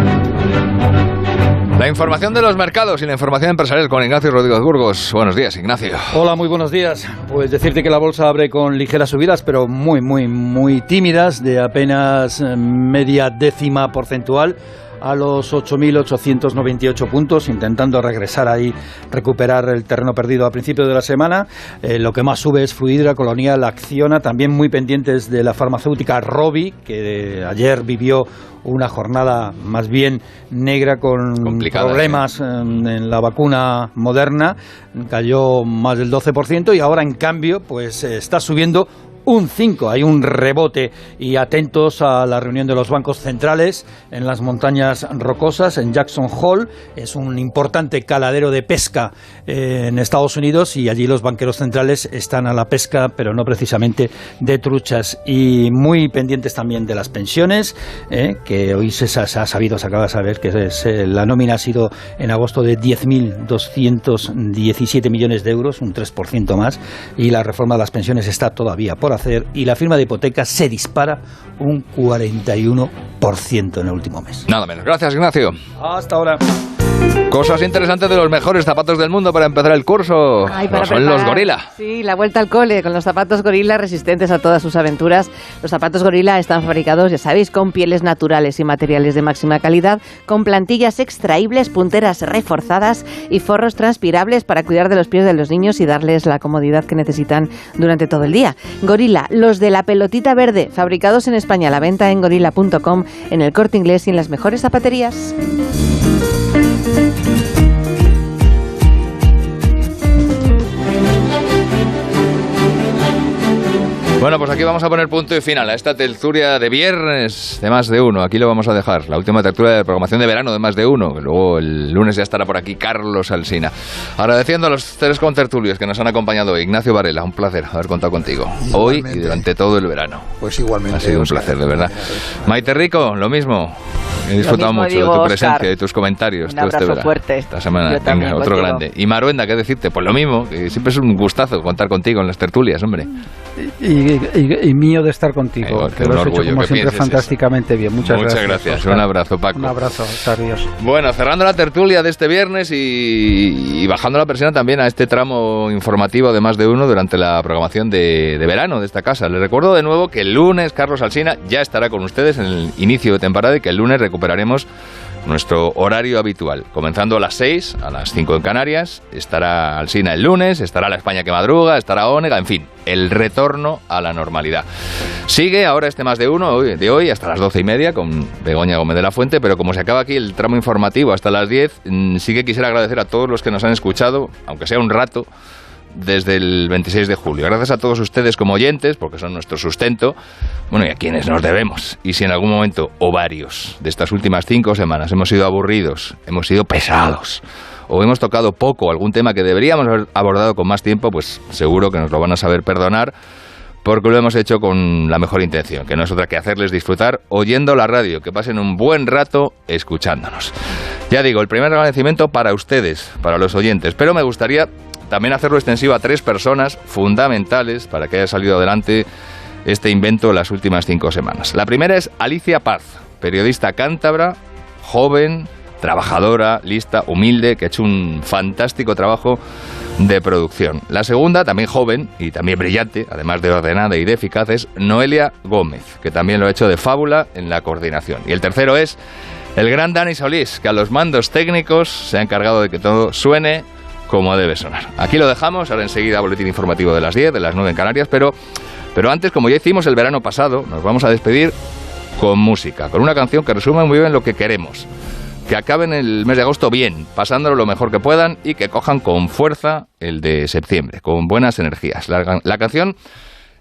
La información de los mercados y la información empresarial con Ignacio Rodríguez Burgos. Buenos días, Ignacio. Hola, muy buenos días. Pues decirte que la bolsa abre con ligeras subidas, pero muy tímidas, de apenas media décima porcentual, a los 8.898 puntos, intentando regresar ahí, recuperar el terreno perdido a principio de la semana. Lo que más sube es Fluidra, Colonial, Acciona, también muy pendientes de la farmacéutica Rovi, que ayer vivió una jornada más bien negra con problemas en la vacuna Moderna, cayó más del 12% y ahora en cambio pues está subiendo un 5%, hay un rebote. Y atentos a la reunión de los bancos centrales en las montañas rocosas, en Jackson Hole, es un importante caladero de pesca en Estados Unidos, y allí los banqueros centrales están a la pesca, pero no precisamente de truchas. Y muy pendientes también de las pensiones, que hoy se acaba de saber que la nómina ha sido en agosto de 10.217 millones de euros, un 3% más, y la reforma de las pensiones está todavía por hacer, y la firma de hipotecas se dispara un 41% en el último mes. Nada menos. Gracias, Ignacio. Hasta ahora. Cosas interesantes de los mejores zapatos del mundo para empezar el curso. Son los Gorila. Sí, la vuelta al cole con los zapatos Gorila, resistentes a todas sus aventuras. Los zapatos Gorila están fabricados, ya sabéis, con pieles naturales y materiales de máxima calidad, con plantillas extraíbles, punteras reforzadas y forros transpirables para cuidar de los pies de los niños y darles la comodidad que necesitan durante todo el día. Gorila, los de la pelotita verde, fabricados en España, a la venta en gorila.com, en el Corte Inglés y en las mejores zapaterías. Bueno, pues aquí vamos a poner punto y final a esta tertulia de viernes de Más de Uno. Aquí lo vamos a dejar, la última tertulia de programación de verano de Más de Uno. Luego el lunes ya estará por aquí Carlos Alsina. Agradeciendo a los tres contertulios que nos han acompañado hoy. Ignacio Varela, un placer haber contado contigo hoy y durante todo el verano. Pues igualmente. Ha sido un placer, de verdad. Maite Rico, lo mismo. He disfrutado mucho de tu presencia y de tus comentarios. Un abrazo fuerte. Esta semana. Venga, otro grande. Y Maruenda, ¿qué decirte? Pues lo mismo, que siempre es un gustazo contar contigo en las tertulias, hombre. Y mío de estar contigo, que lo has hecho como siempre fantásticamente bien. Muchas gracias. Oscar. Un abrazo, Paco. Un abrazo, adiós. Bueno, cerrando la tertulia de este viernes y bajando la persiana también a este tramo informativo de Más de Uno durante la programación de verano de esta casa. Les recuerdo de nuevo que el lunes Carlos Alsina ya estará con ustedes en el inicio de temporada y que el lunes recuperaremos nuestro horario habitual, comenzando a las 6, a las 5 en Canarias. Estará Alsina el lunes, estará La España que madruga, estará Ónega, en fin, el retorno a la normalidad. Sigue ahora este Más de Uno de hoy hasta las 12:30 con Begoña Gómez de la Fuente, pero como se acaba aquí el tramo informativo hasta las 10, sí que quisiera agradecer a todos los que nos han escuchado, aunque sea un rato, desde el 26 de julio. Gracias a todos ustedes como oyentes, porque son nuestro sustento, bueno, y a quienes nos debemos. Y si en algún momento, o varios, de estas últimas 5 semanas hemos sido aburridos, hemos sido pesados, o hemos tocado poco algún tema que deberíamos haber abordado con más tiempo, pues seguro que nos lo van a saber perdonar, porque lo hemos hecho con la mejor intención, que no es otra que hacerles disfrutar oyendo la radio, que pasen un buen rato escuchándonos. Ya digo, el primer agradecimiento para ustedes, para los oyentes, pero me gustaría también hacerlo extensivo a 3 personas fundamentales para que haya salido adelante este invento en las últimas 5 semanas. La primera es Alicia Paz, periodista cántabra, joven, trabajadora, lista, humilde, que ha hecho un fantástico trabajo de producción. La segunda, también joven y también brillante, además de ordenada y de eficaz, es Noelia Gómez, que también lo ha hecho de fábula en la coordinación. Y el tercero es el gran Dani Solís, que a los mandos técnicos se ha encargado de que todo suene como debe sonar. Aquí lo dejamos, ahora enseguida boletín informativo de las 10, de las 9 en Canarias, pero antes, como ya hicimos el verano pasado, nos vamos a despedir con música, con una canción que resume muy bien lo que queremos. Que acaben el mes de agosto bien, pasándolo lo mejor que puedan y que cojan con fuerza el de septiembre, con buenas energías. La canción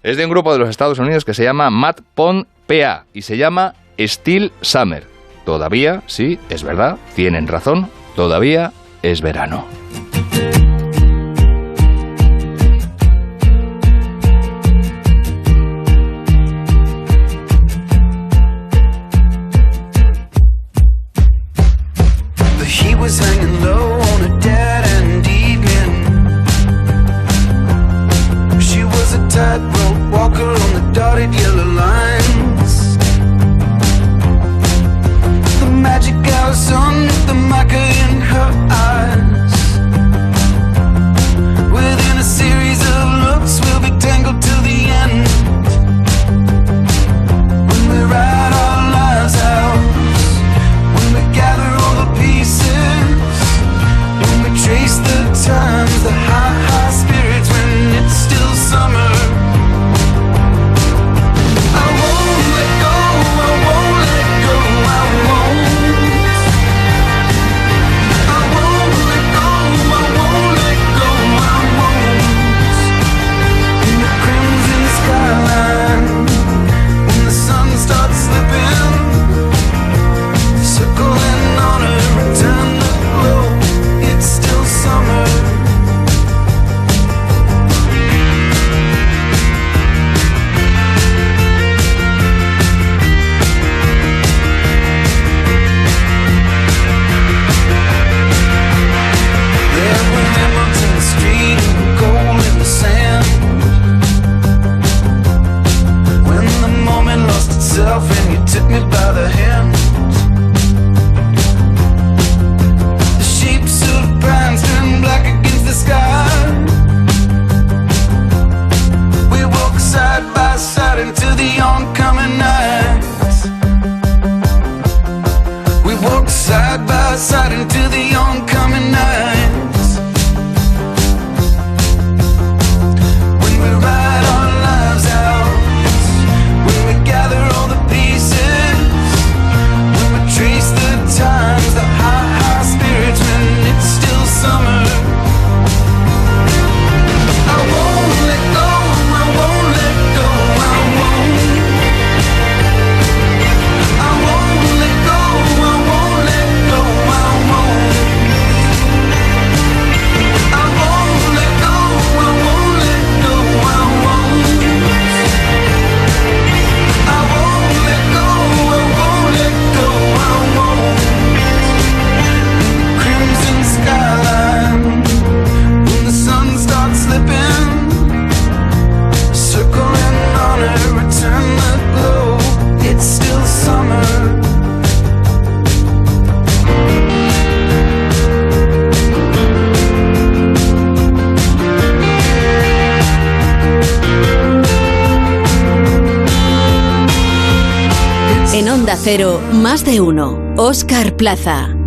es de un grupo de los Estados Unidos que se llama Matt Pond PA y se llama Still Summer. Todavía, sí, es verdad, tienen razón, todavía es verano. He was hanging low on a dead-end evening. She was a tightrope walker on the dotted yellow lines. The magic hour sun lit the mica in her eyes. Within a series of looks, we'll be tangled till the end. When we ride our lives out, when we get En Onda Cero, más de uno. Óscar Plaza.